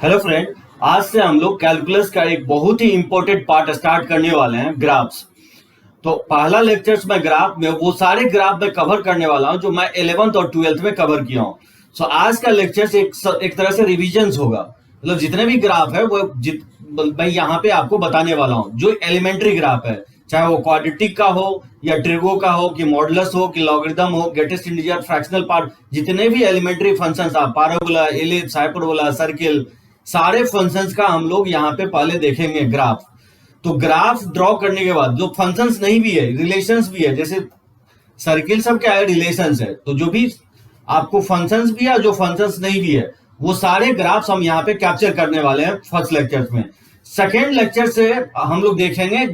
Hello friend. आज से हम लोग कैलकुलस का एक बहुत ही इंपॉर्टेंट पार्ट स्टार्ट करने वाले हैं, ग्राफ्स। तो पहला लेक्चर्स में ग्राफ में वो सारे ग्राफ में कवर करने वाला हूं जो मैं 11th और 12th में कवर किया हूं। सो आज का लेक्चर्स एक तरह से रिविजन्स होगा। मतलब जितने भी ग्राफ है वो मैं यहाँ पे आपको बताने वाला हूँ। जो एलिमेंट्री ग्राफ है, चाहे वो क्वाड्रेटिक का हो या ट्रिगो का हो, कि मॉडुलस हो, कि लॉगरिथम हो, ग्रेटेस्ट इंटीजर, फ्रैक्शनल पार्ट, जितने भी एलिमेंट्री फंक्शंस आप पैराबोला, एलिप्स, हाइपरबोला, सर्किल, सारे फंक्शंस का हम लोग यहाँ पे पहले देखेंगे ग्राफ। तो ग्राफ ड्रॉ करने के बाद जो फंक्शंस नहीं भी है, रिलेशंस भी है, जैसे सर्किल सब क्या है, रिलेशंस है। तो जो भी आपको फंक्शंस भी है, जो फंक्शंस नहीं भी है, वो सारे ग्राफ्स हम यहाँ पे कैप्चर करने वाले हैं फर्स्ट लेक्चर में। सेकेंड लेक्चर से हम लोग देखेंगे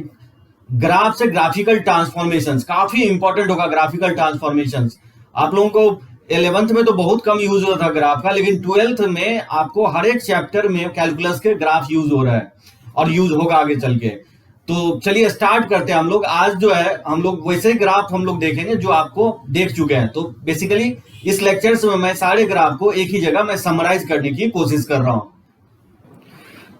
ग्राफ से ग्राफिकल ट्रांसफॉर्मेशंस। काफी इंपॉर्टेंट होगा ग्राफिकल ट्रांसफॉर्मेशंस। आप लोगों को 11th में तो बहुत कम यूज होता था ग्राफ का, लेकिन 12th में आपको हर एक चैप्टर में कैलकुलस के ग्राफ यूज हो रहा है और यूज होगा आगे चल के। तो चलिए स्टार्ट करते हैं हम लोग। आज जो है हम लोग वैसे ग्राफ हम लोग देखेंगे जो आपको देख चुके हैं। तो बेसिकली इस लेक्चर में मैं सारे ग्राफ को एक ही जगह मैं समराइज करने की कोशिश कर रहा हूं।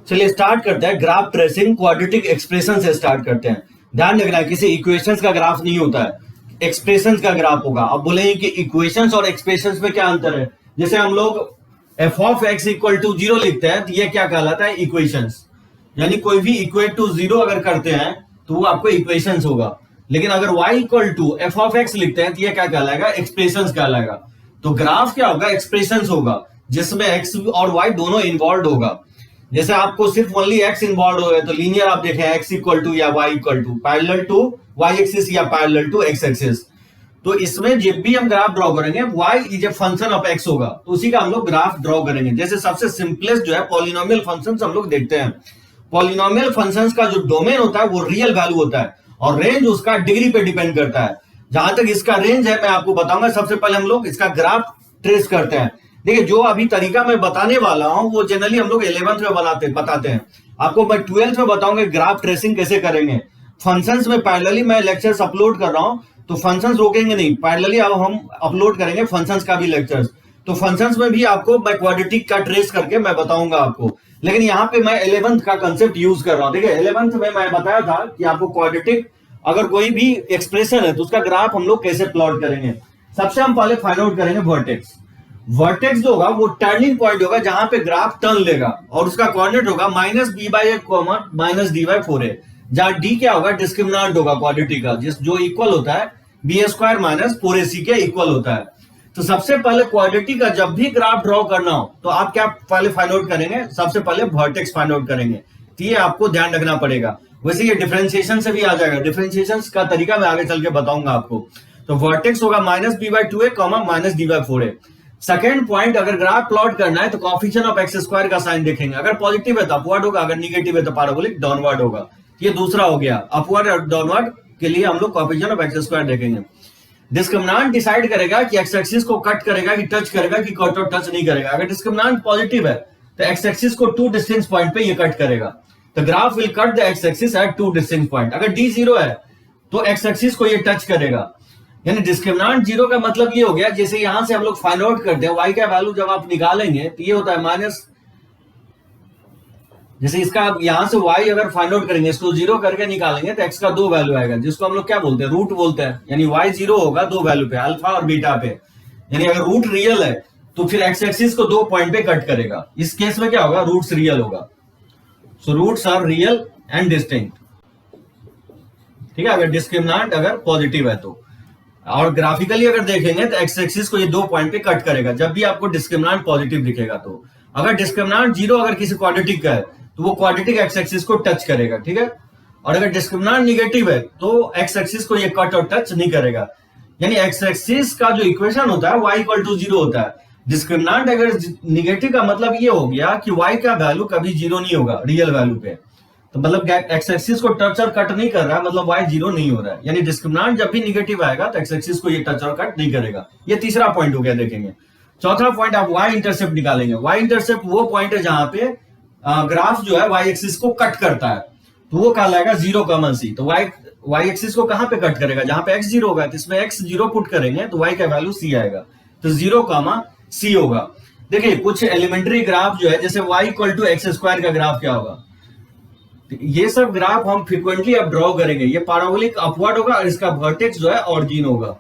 चलिए स्टार्ट करते हैं। ग्राफ ट्रेसिंग क्वाड्रेटिक एक्सप्रेशन से स्टार्ट करते हैं। ध्यान रखना है किसी इक्वेशंस का ग्राफ नहीं होता है, एक्सप्रेशंस का ग्राफ होगा। अब बोलेंगे कि इक्वेशंस और एक्सप्रेशंस में क्या अंतर है। जैसे हम लोग f of x equal to 0 लिखते हैं तो ये क्या कहलाता है, इक्वेशंस। यानी कोई भी इक्वेट टू 0 अगर करते हैं तो वो आपको इक्वेशंस होगा। लेकिन अगर y equal to f of x लिखते हैं तो ये क्या कहलाएगा, एक्सप्रेशंस कहलाएगा। तो ग्राफ क्या होगा, एक्सप्रेशंस होगा, जिसमें x और y दोनों इन्वॉल्व होगा। जैसे आपको सिर्फ ओनली x इन्वॉल्व हो गया तो लीनियर आप देखें x इक्वल टू या y equal to parallel to y axis या पैरेलल टू x एक्सिस। तो इसमें जब भी हम ग्राफ ड्रॉ करेंगे y is a function of x होगा, तो उसी का हम लोग ग्राफ ड्रॉ करेंगे। जैसे सबसे सिंपलेस्ट जो है पॉलिनोमियल फंक्शंस हम लोग देखते हैं। पॉलिनोमियल फंक्शंस का जो डोमेन होता है वो रियल वैल्यू होता है और रेंज उसका डिग्री पे डिपेंड करता है। जहां तक इसका रेंज है मैं आपको बताऊंगा। सबसे पहले हम लोग इसका ग्राफ ट्रेस करते हैं। देखिए जो अभी तरीका मैं बताने वाला हूं वो जनरली हम लोग 11th में बताते हैं। आपको मैं 12th में बताऊंगा ग्राफ ट्रेसिंग कैसे करेंगे। फंक्शंस में पैरेलली मैं लेक्चर्स अपलोड कर रहा हूं, तो फंक्शंस रोकेंगे नहीं, पैरेलली अब हम अपलोड करेंगे फंक्शंस का भी लेक्चर्स। तो फंक्शंस में भी आपको मैं क्वाड्रेटिक का ट्रेस करके मैं बताऊंगा आपको। लेकिन यहाँ पे मैं 11th का कंसेप्ट यूज कर रहा हूँ। देखिए 11th में मैं बताया था कि आपको क्वाड्रेटिक अगर कोई भी एक्सप्रेशन है तो उसका ग्राफ हम लोग कैसे प्लॉट करेंगे। सबसे हम पहले फाइंड आउट करेंगे वर्टेक्स। वर्टेक्स जो होगा वो टर्निंग पॉइंट होगा जहां पे ग्राफ टर्न लेगा और उसका कोऑर्डिनेट होगा -b/a -d/4a, जहां d क्या होगा, डिस्क्रिमिनेंट होगा क्वाड्रेटिक का, जो इक्वल होता है b² - 4ac के इक्वल होता है। तो सबसे पहले क्वाड्रेटिक का जब भी ग्राफ ड्रॉ करना हो तो आप क्या पहले फाइंड आउट करेंगे, सबसे पहले वर्टेक्स फाइंड आउट करेंगे। तो ये आपको ध्यान रखना पड़ेगा। वैसे ये डिफरेंशिएशन से भी आ जाएगा, डिफरेंशिएशन का तरीका मैं आगे चल के बताऊंगा आपको। तो वर्टेक्स होगा -b/2a, -d/4a। सेकेंड पॉइंट, अगर ग्राफ प्लॉट करना है तो कोएफिशिएंट ऑफ x² का साइन देखेंगे। अगर पॉजिटिव है तो अपवर्ड होगा, अगर निगेटिव है तो पैराबोलिक डाउनवर्ड होगा। ये दूसरा हो गया। अपवर्ड और डाउनवर्ड के लिए हम लोग कोएफिशिएंट ऑफ x² देखेंगे। डिस्क्रिमिनेंट डिसाइड करेगा कि x एक्सिस को कट करेगा कि टच करेगा, कि कट और टच नहीं करेगा। अगर डिस्क्रिमिनेंट पॉजिटिव है तो x एक्सिस को 2 डिस्टिंक्ट पॉइंट पे ये कट करेगा। तो graph will cut the x axis at 2 distinct point. अगर d 0 है तो x एक्सिस को ये टच करेगा। यानी डिस्क्रिमिनेंट 0 का मतलब ये हो गया, जैसे यहां से हम लोग फाइंड आउट करते हैं y का वैल्यू जब आप निकालेंगे तो ये होता है माइनस, जैसे इसका आप यहां से y अगर फाइंड आउट करेंगे, इसको 0 करके निकालेंगे तो x का 2 वैल्यू आएगा, जिसको हम लोग क्या बोलते हैं, रूट बोलते हैं। यानी y 0 होगा 2 वैल्यू पे, अल्फा और बीटा पे। यानी अगर रूट रियल है तो फिर x एक्सिस को 2 पॉइंट पे कट करेगा। इस केस में क्या होगा, रूट्स रियल होगा। So roots are real and distinct. ठीक है, अगर डिस्क्रिमिनेंट अगर पॉजिटिव है तो। और ग्राफिकली अगर देखेंगे तो एक्स एक्सिस को ये 2 पॉइंट पे कट करेगा जब भी आपको डिस्क्रिमिनेंट पॉजिटिव दिखेगा। तो अगर डिस्क्रिमिनेंट 0 अगर किसी क्वाड्रेटिक का है तो वो क्वाड्रेटिक एक्स एक्सिस को टच करेगा। ठीक है, और अगर डिस्क्रिमिनेंट निगेटिव है तो एक्स एक्सिस को ये कट और टच नहीं करेगा। यानी एक्स एक्सिस का जो इक्वेशन होता है y इक्वल टू 0 होता है। डिस्क्रिमिनेंट अगर निगेटिव का मतलब ये हो गया कि y का वैल्यू कभी 0 नहीं होगा रियल वैल्यू पे। तो मतलब एक्स एक्सिस को टच और कट नहीं कर रहा है, मतलब y 0 नहीं हो रहा है। यानी डिस्क्रिमिनेंट जब भी निगेटिव आएगा तो एक्स एक्सिस को ये टच और कट नहीं करेगा। ये तीसरा पॉइंट हो गया। देखेंगे चौथा पॉइंट, आप y इंटरसेप्ट निकालेंगे। y इंटरसेप्ट वो पॉइंट है जहां पे ग्राफ जो है y एक्सिस को कट करता है, तो वो कहलाएगा 0, तो y एक्सिस को कहां पे कट करेगा, जहां पे x 0 होगा तो इसमें x 0 पुट करेंगे तो y का वैल्यू c आएगा। तो 0, c होगा। देखिए कुछ एलिमेंट्री ग्राफ जो है, जैसे y equal to x square का ग्राफ क्या होगा, ये सब ग्राफ हम फ्रिक्वेंटली अब ड्रॉ करेंगे। ये पैराबोलिक अपवर्ड होगा और इसका वर्टेक्स जो है ऑरिजिन होगा।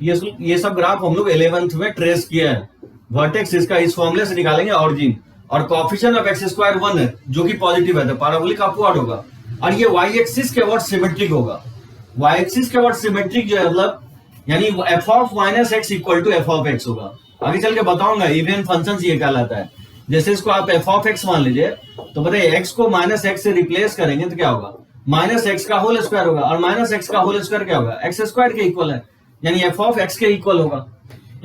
ये सब ग्राफ हम लोग 11th में ट्रेस किया है। वर्टेक्स इसका इस फॉर्मूले से निकालेंगे ऑरिजिन, और कोएफिशिएंट ऑफ एक्स स्क्वायर 1 है जो कि पॉजिटिव है, तो पैराबोलिक अपवर्ड होगा। और ये y एक्सिस के वर्ड सिमेट्रिक होगा। y एक्सिस के वर्ड सिमेट्रिक जो है मतलब यानी f of minus x equal to f of x होगा। आगे चल के बताऊंगा इवन फंक्शन ये कहलाता है। जैसे इसको आप एफ ऑफ एक्स मान लीजिए, तो बताइए एक्स को माइनस एक्स से रिप्लेस करेंगे तो क्या होगा, माइनस एक्स का होल स्क्वायर होगा, और माइनस एक्स का होल स्क्वायर क्या होगा, एक्स स्क्वायर के इक्वल है, यानी एफ ऑफ एक्स के इक्वल होगा।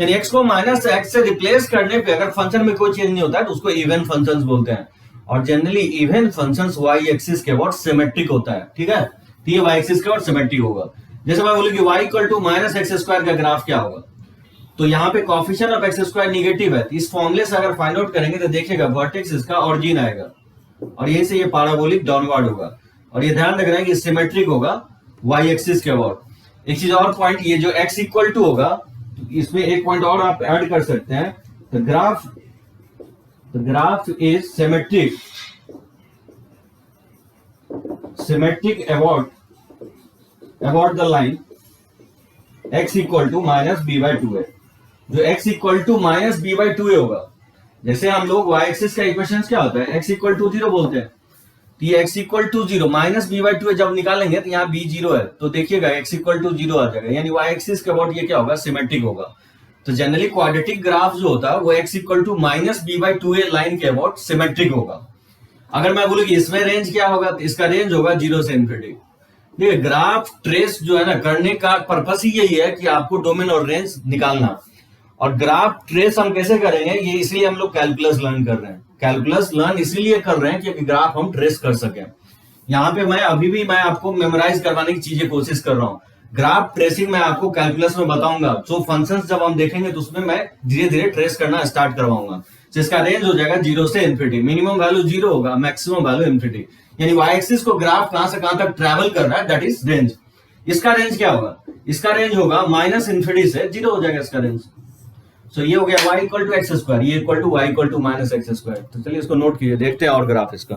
यानी एक्स को माइनस एक्स से रिप्लेस करने पे अगर फंक्शन में कोई चेंज नहीं होता है तो उसको इवन फंक्शंस बोलते हैं। और generally even functions y axis के वर्ड सिमेट्रिक होता है, ठीक है। तो ये वाई एक्सिस के वर्ड सिमेट्रिक होगा। जैसे मैं बोलूँ कि y equal to minus x square का ग्राफ क्या होगा, तो यहाँ पे coefficient of x square negative है, इस फॉर्मूले से अगर फाइंड आउट करेंगे तो देखिएगा वर्टेक्स इसका ऑरिजिन आएगा, और यही से ये पैराबोलिक डाउनवर्ड होगा। और ये ध्यान रखना है कि सिमेट्रिक होगा वाई एक्सिस के वर्ड। एक चीज और पॉइंट, ये जो एक्स इक्वल टू होगा, इसमें एक पॉइंट और आप ऐड कर सकते हैं, तो graph is symmetric about the line x equal to minus b by two है। जो x equal to minus b by two होगा, जैसे हम लोग y एक्सिस का इक्वेशन क्या होता है, x इक्वल टू 0 बोलते हैं, तो ये x equal to 0 minus b by two जब निकालेंगे तो यहाँ b 0 है, तो देखिएगा x इक्वल टू 0 आ जाएगा, यानी y एक्सिस के अबाउट ये क्या होगा, सिमेट्रिक होगा। तो जनरली क्वाड्रेटिक ग्राफ जो होता है वो x equal to minus b by two line के अबाउट सिमेट्रिक होगा। अगर मैं बोलूँ कि इसमें रेंज क्या होगा, तो इसका रेंज होगा 0 से इन्फिनिटी। देखिए ग्राफ ट्रेस जो है ना करने का पर्पस ही यही है कि आपको डोमेन और रेंज निकालना। और ग्राफ ट्रेस हम कैसे करेंगे, ये इसलिए हम लोग कैलकुलस लर्न कर रहे हैं। कैलकुलस लर्न इसलिए कर रहे हैं कि ग्राफ हम ट्रेस कर सकें। यहाँ पे मैं आपको मेमोराइज करवाने की चीजें कोशिश कर रहा हूँ। ग्राफ ट्रेसिंग मैं आपको कैलकुलस में बताऊंगा, जो फंक्शंस जब हम देखेंगे तो उसमें मैं धीरे धीरे ट्रेस करना स्टार्ट करवाऊंगा, जिसका रेंज हो जाएगा 0 से इन्फिनिटी। मिनिमम वैल्यू 0 होगा, मैक्सिमम वैल्यू इन्फिनिटी। यानी y एक्सिस को ग्राफ कहां से कहां तक ट्रैवल कर रहा है, दैट इज रेंज। इसका रेंज क्या होगा, इसका रेंज होगा माइनस इन्फिनिटी से 0 हो जाएगा इसका रेंज। सो ये हो गया y equal to x square, ये equal to y equal to minus x square. तो चलिए इसको नोट कीजिए, देखते हैं और ग्राफ इसका।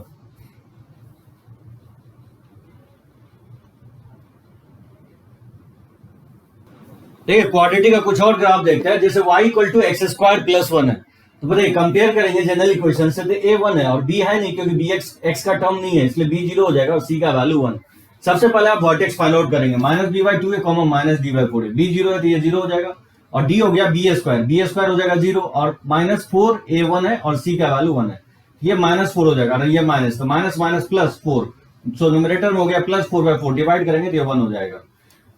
देखिए क्वाड्रेटिक का कुछ और ग्राफ देखते हैं, जैसे y equal to x square plus 1 है, तो बताइए कंपेयर करेंगे जनरल इक्वेशन से, तो a1 है और b है नहीं, क्योंकि b x का टर्म नहीं है, इसलिए b 0 हो जाएगा और c का वैल्यू 1। सबसे पहले आप वर्टेक्स फाइंड आउट करेंगे, माइनस बी बाई टू है कॉमा माइनस डी बाई 4 है, b 0 है तो ये 0 हो जाएगा, और d हो गया b स्क्वायर हो जाएगा 0, और माइनस 4 a1 है और c का वैल्यू 1 है, ये माइनस 4 हो जाएगा, और ये माइनस, तो minus minus plus 4, so numerator में हो गया प्लस 4 बाई 4, डिवाइड करेंगे तो ये 1 हो जाएगा।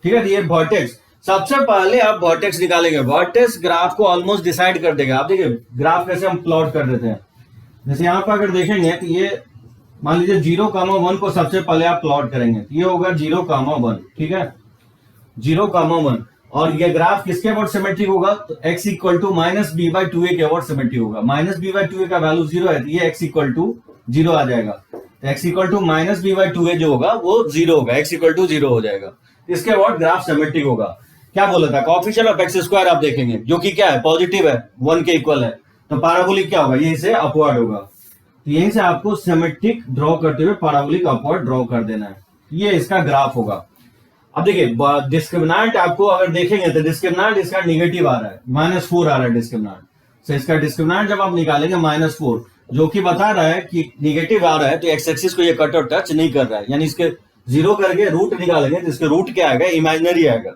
ठीक है, तो ये वर्टेक्स। सबसे पहले आप वर्टेक्स निकालेंगे, वर्टेक्स ग्राफ को ऑलमोस्ट डिसाइड कर देगा। आप देखिए ग्राफ कैसे हम प्लॉट कर देते हैं, जैसे यहाँ पर अगर देखेंगे तो ये मान लीजिए 0,1 को सबसे पहले आप प्लॉट करेंगे, तो ये होगा 0,1, ठीक है 0,1, और ये ग्राफ किसके अबाउट सिमेट्रिक होगा, तो x equal to minus b by two a के अबाउट सिमेट्रिक होगा। Minus b by two a का वैल्यू 0 है, तो ये x इक्वल टू 0 आ जाएगा, तो x equal to minus b by two a जो होगा वो 0 होगा, x इक्वल टू 0 हो जाएगा। इसके अबाउट ग्राफ सिमेट्रिक होगा। क्या बोला था, कोएफिशिएंट ऑफ एक्स स्क्वायर आप देखेंगे जो कि क्या है, पॉजिटिव है, 1 के इक्वल है, तो पैराबोलिक क्या होगा, यहीं से अपवर्ड होगा। तो यहीं से आपको सिमेट्रिक ड्रॉ करते हुए पैराबोलिक अपवर्ड ड्रॉ कर देना है, ये इसका ग्राफ होगा। अब देखिए डिस्क्रिमिनेंट आपको अगर देखेंगे तो डिस्क्रिमिनेंट इसका निगेटिव आ रहा है, -4 आ रहा है डिस्क्रिमिनेंट। तो इसका डिस्क्रिमिनेंट जब आप निकालेंगे -4, जो कि बता रहा है कि निगेटिव आ रहा है, तो एक्स एक्सिस को ये कट और टच नहीं कर रहा है, यानी इसके 0 करके रूट निकालेंगे तो इसके रूट क्या आएगा, इमेजिनरी आएगा।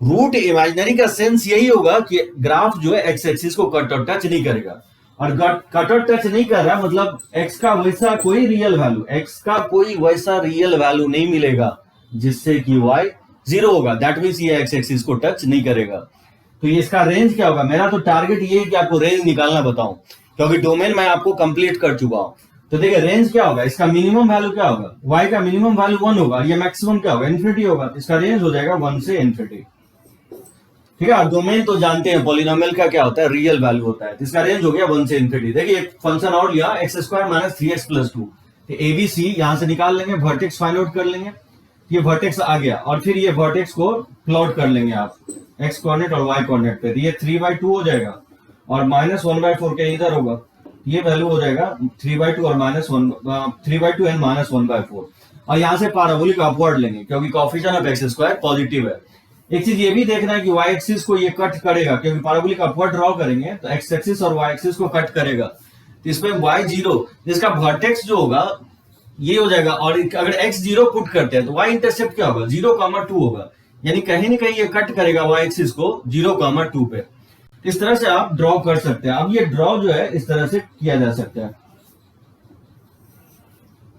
रूट इमेजिनरी का सेंस यही होगा कि ग्राफ जो है एक्स एक्सिस को कट और टच नहीं करेगा, और कट और टच नहीं कर रहा मतलब एक्स का वैसा कोई रियल वैल्यू नहीं मिलेगा जिससे कि y 0 होगा, दैट मींस ये एक्स एक्सिस को टच नहीं करेगा। तो ये इसका रेंज क्या होगा, मेरा तो टारगेट ये है कि आपको रेंज निकालना बताऊं, क्योंकि डोमेन मैं आपको कंप्लीट कर चुका हूं। तो देखिए रेंज क्या होगा, इसका मिनिमम वैल्यू क्या होगा, y का मिनिमम वैल्यू 1 होगा, ये मैक्सिमम क्या होगा, इन्फिनिटी होगा, तो इसका रेंज हो जाएगा 1 से इन्फिनिटी। ठीक है, डोमेन तो जानते हैं पॉलिनोमियल का क्या होता है, रियल वैल्यू होता है, तो इसका रेंज हो गया 1 से इन्फिनिटी। देखिए एक फंक्शन और लिया x square minus 3x plus 2, तो ABC यहां से निकाल लेंगे, वर्टेक्स फाइंड आउट कर लेंगे, ये वर्टेक्स आ गया, और फिर ये वर्टेक्स को प्लॉट कर लेंगे आप x कोऑर्डिनेट और y कोऑर्डिनेट पे, तो ये 3/2 हो जाएगा, और -1/4 के इधर होगा, ये वैल्यू हो जाएगा 3/2 और -3/2 एंड -1/4। और यहाँ से पैराबोलिक अपवर्ड लेंगे क्योंकि coefficient of x square positive है। एक चीज ये भी देखना है कि y एक्सिस को ये कट करेगा, क्योंकि पैराबोलिक अपवर्ड ड्रॉ करेंगे तो x एक्सिस और y एक्सिस को कट करेगा, तो इसमें y0 जिसका वर्टेक्स जो होगा ये हो जाएगा। और अगर x0 पुट करते हैं तो y इंटरसेप्ट क्या होगा, 0,2 होगा, यानी कहीं ना कहीं ये कट करेगा y एक्सिस को 0,2 पे। इस तरह से आप ड्रॉ कर सकते हैं। अब ये ड्रॉ जो है इस तरह से किया जा सकता है,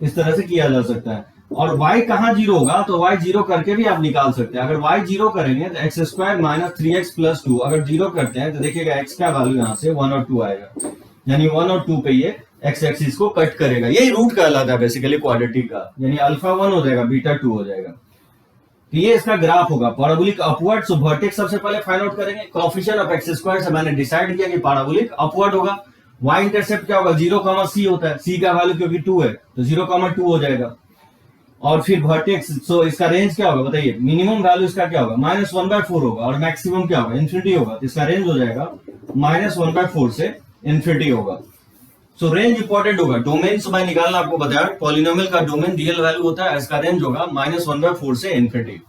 इस तरह से किया जा सकता है। और y कहां 0 होगा तो y 0 करके भी आप निकाल सकते हैं। अगर y 0 करेंगे तो x square minus 3x plus 2, अगर 0 करते हैं तो देखिएगा x का वैल्यू यहां से 1 और 2 आएगा, यानी 1 और 2 पे ये x एक्सिस को कट करेगा। यही रूट कहलाता है बेसिकली क्वाड्रेटिक का, यानी अल्फा 1 हो जाएगा, बीटा 2 हो जाएगा। तो ये इसका ग्राफ होगा पैराबोलिक अपवर्ड। सो वर्टेक्स सबसे पहले फाइंड आउट करेंगे। कोएफिशिएंट ऑफ एक्स स्क्वायर से मैंने डिसाइड किया कि पैराबोलिक अपवर्ड होगा। y इंटरसेप्ट क्या होगा, 0, c होता है, c का वैल्यू क्योंकि 2 है तो 0,2 हो जाएगा। और फिर वर्टेक्स, सो इसका रेंज क्या होगा बताइए, मिनिमम वैल्यू इसका क्या होगा, -1/4 होगा, और मैक्सिमम क्या होगा, इन्फिनिटी होगा। तो इसका रेंज हो जाएगा -1/4 से इन्फिनिटी होगा। सो रेंज इंपॉर्टेंट होगा। डोमेन से मैं निकालना आपको बताया, पॉलिनोमियल का डोमेन रियल वैल्यू होता है, इसका रेंज होगा -1/4 से इन्फिनिटी।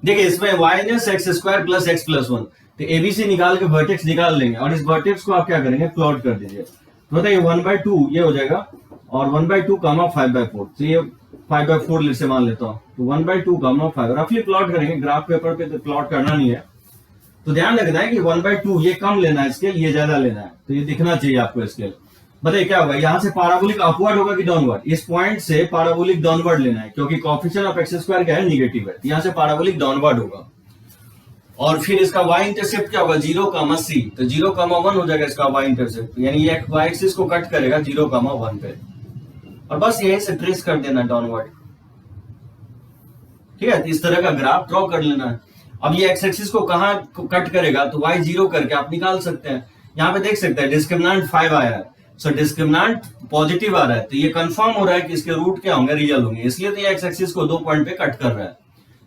देखिए इसमें -x² प्लस x प्लस 1, तो एबीसी निकाल के वर्टेक्स निकाल लेंगे, और इस वर्टेक्स को आप क्या करेंगे, प्लॉट कर दीजिए। तो बताइए 1/2 ये हो जाएगा, और 1/2 5/4, तो ये 5/4 से मान लेता हूँ, तो 1/2 5 रफली प्लॉट करेंगे। ग्राफ पेपर पे तो प्लॉट करना नहीं है, तो ध्यान रखना है कि 1/2 ये कम लेना है स्केल, ये ज्यादा लेना है, तो ये दिखना चाहिए आपको स्केल। बताइए क्या होगा, यहाँ से पैराबोलिक अपवर्ड होगा कि डाउनवर्ड, इस पॉइंट से पैराबोलिक डाउनवर्ड लेना है, क्योंकि कोएफिशिएंट ऑफ एक्स स्क्वायर क्या है, निगेटिव है, यहाँ से पैराबोलिक डाउनवर्ड होगा। और फिर इसका y इंटरसेप्ट क्या होगा, 0,c, तो 0,1 हो जाएगा इसका y इंटरसेप्ट, यानी ये y एक्सिस को कट करेगा 0,1 पे, और बस यहीं से ट्रेस कर देना डाउनवर्ड। ठीक है, तो इस तरह का ग्राफ ड्रॉ कर लेना है। अब ये x एक्सिस को कहां कट करेगा, तो y 0 करके आप निकाल सकते हैं। यहाँ पे देख सकते हैं डिस्क्रिमिनेंट 5 आया है, सो डिस्क्रिमिनेंट पॉजिटिव आ रहा है, तो ये कंफर्म हो रहा है कि इसके रूट क्या होंगे, रियल होंगे, इसलिए तो ये x एक्सिस को 2 पॉइंट पे कट कर रहा है।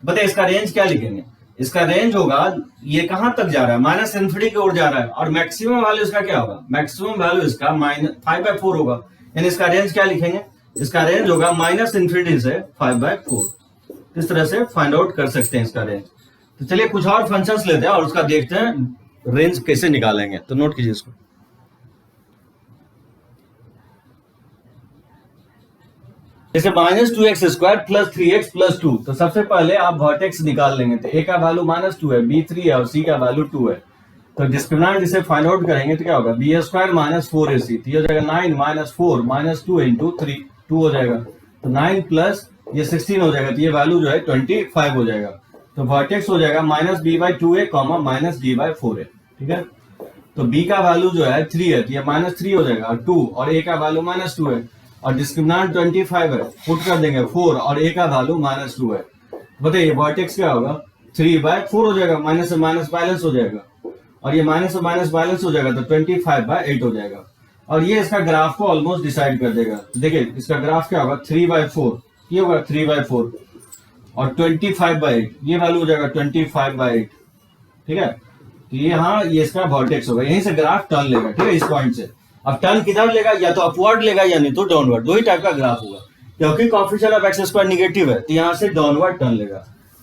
बताइए इसका रेंज क्या लिखेंगे, इसका रेंज होगा, ये कहां तक जा रहा है, माइनस इन्फिनिटी की ओर जा रहा है, और मैक्सिमम वैल्यू इसका क्या होगा, मैक्सिमम वैल्यू इसका -5/4 होगा, यानी इसका रेंज क्या लिखेंगे, इसका रेंज होगा माइनस इन्फिनिटी से 5/4। इस तरह से फाइंड आउट कर सकते हैं इसका रेंज। तो चलिए कुछ और फंक्शंस लेते हैं और उसका देखते हैं रेंज कैसे निकालेंगे, तो नोट कीजिए इसको। जैसे -2x² प्लस 3x प्लस 2, तो सबसे पहले आप वर्टेक्स निकाल लेंगे, तो a का वैल्यू -2 है, b 3 है और c का वैल्यू 2 है, तो डिस्क्रिमिनेंट इसे फाइंड आउट करेंगे तो क्या होगा, b² -4ac, तो ये हो जाएगा 9 -4 -2 इंटू 3, 2 हो जाएगा, तो 9 प्लस ये 16 हो जाएगा, तो ये वैल्यू जो है 25 हो जाएगा। तो वर्टेक्स हो जाएगा -b/2a -d/4a। ठीक है, तो b का वैल्यू जो है 3 है, तो ये -3 हो जाएगा, और 2, और a का वैल्यू -2 है, और डिस्क्रिमिनेंट 25 है, पुट कर देंगे 4, और a का वैल्यू -2 है। बताइए वर्टेक्स क्या होगा, 3/4 हो जाएगा, माइनस से माइनस बैलेंस हो जाएगा, और ये माइनस से माइनस बैलेंस हो जाएगा, तो 25/8 हो जाएगा, और ये इसका ग्राफ को ऑलमोस्ट डिसाइड कर देगा। देखिए इसका ग्राफ क्या होगा, 3/4, ये होगा 3/4, और 25/8 ये वैल्यू हो जाएगा 25/8। ठीक है, तो ये इसका वर्टेक्स होगा, यहीं से ग्राफ टर्न लेगा। ठीक है, इस पॉइंट से अब टर्न किधर लेगा, या तो अपवर्ड लेगा या नहीं तो डाउनवर्ड, दो ही टाइप का ग्राफ होगा, क्योंकि coefficient of x square negative है, तो यहाँ से डाउनवर्ड टर्न लेगा।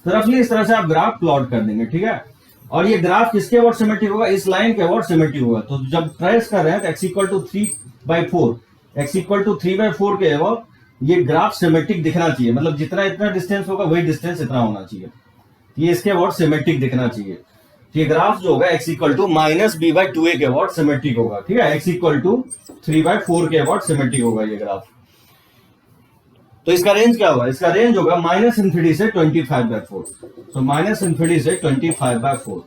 तो रफली इस तरह से आप ग्राफ प्लॉट कर देंगे। ठीक है, और ये ग्राफ किसके अबाउट सिमेट्रिक होगा, इस लाइन के अबाउट सिमेट्रिक होगा। तो जब ट्रेस कर रहे हैं तो x = 3/4, x = 3/4 के अबाउट ये ग्राफ सिमेट्रिक दिखना चाहिए, मतलब जितना इतना डिस्टेंस होगा वही डिस्टेंस इतना होना चाहिए, ये इसके अबाउट सिमेट्रिक दिखना चाहिए। ये ग्राफ जो होगा x = -b/2a के अबाउट सिमेट्रिक होगा। ठीक है, x = 3/4 के अबाउट सिमेट्रिक होगा ये ग्राफ। तो इसका रेंज क्या होगा, इसका रेंज होगा -∞ से 25/4, तो -∞ से 25/4।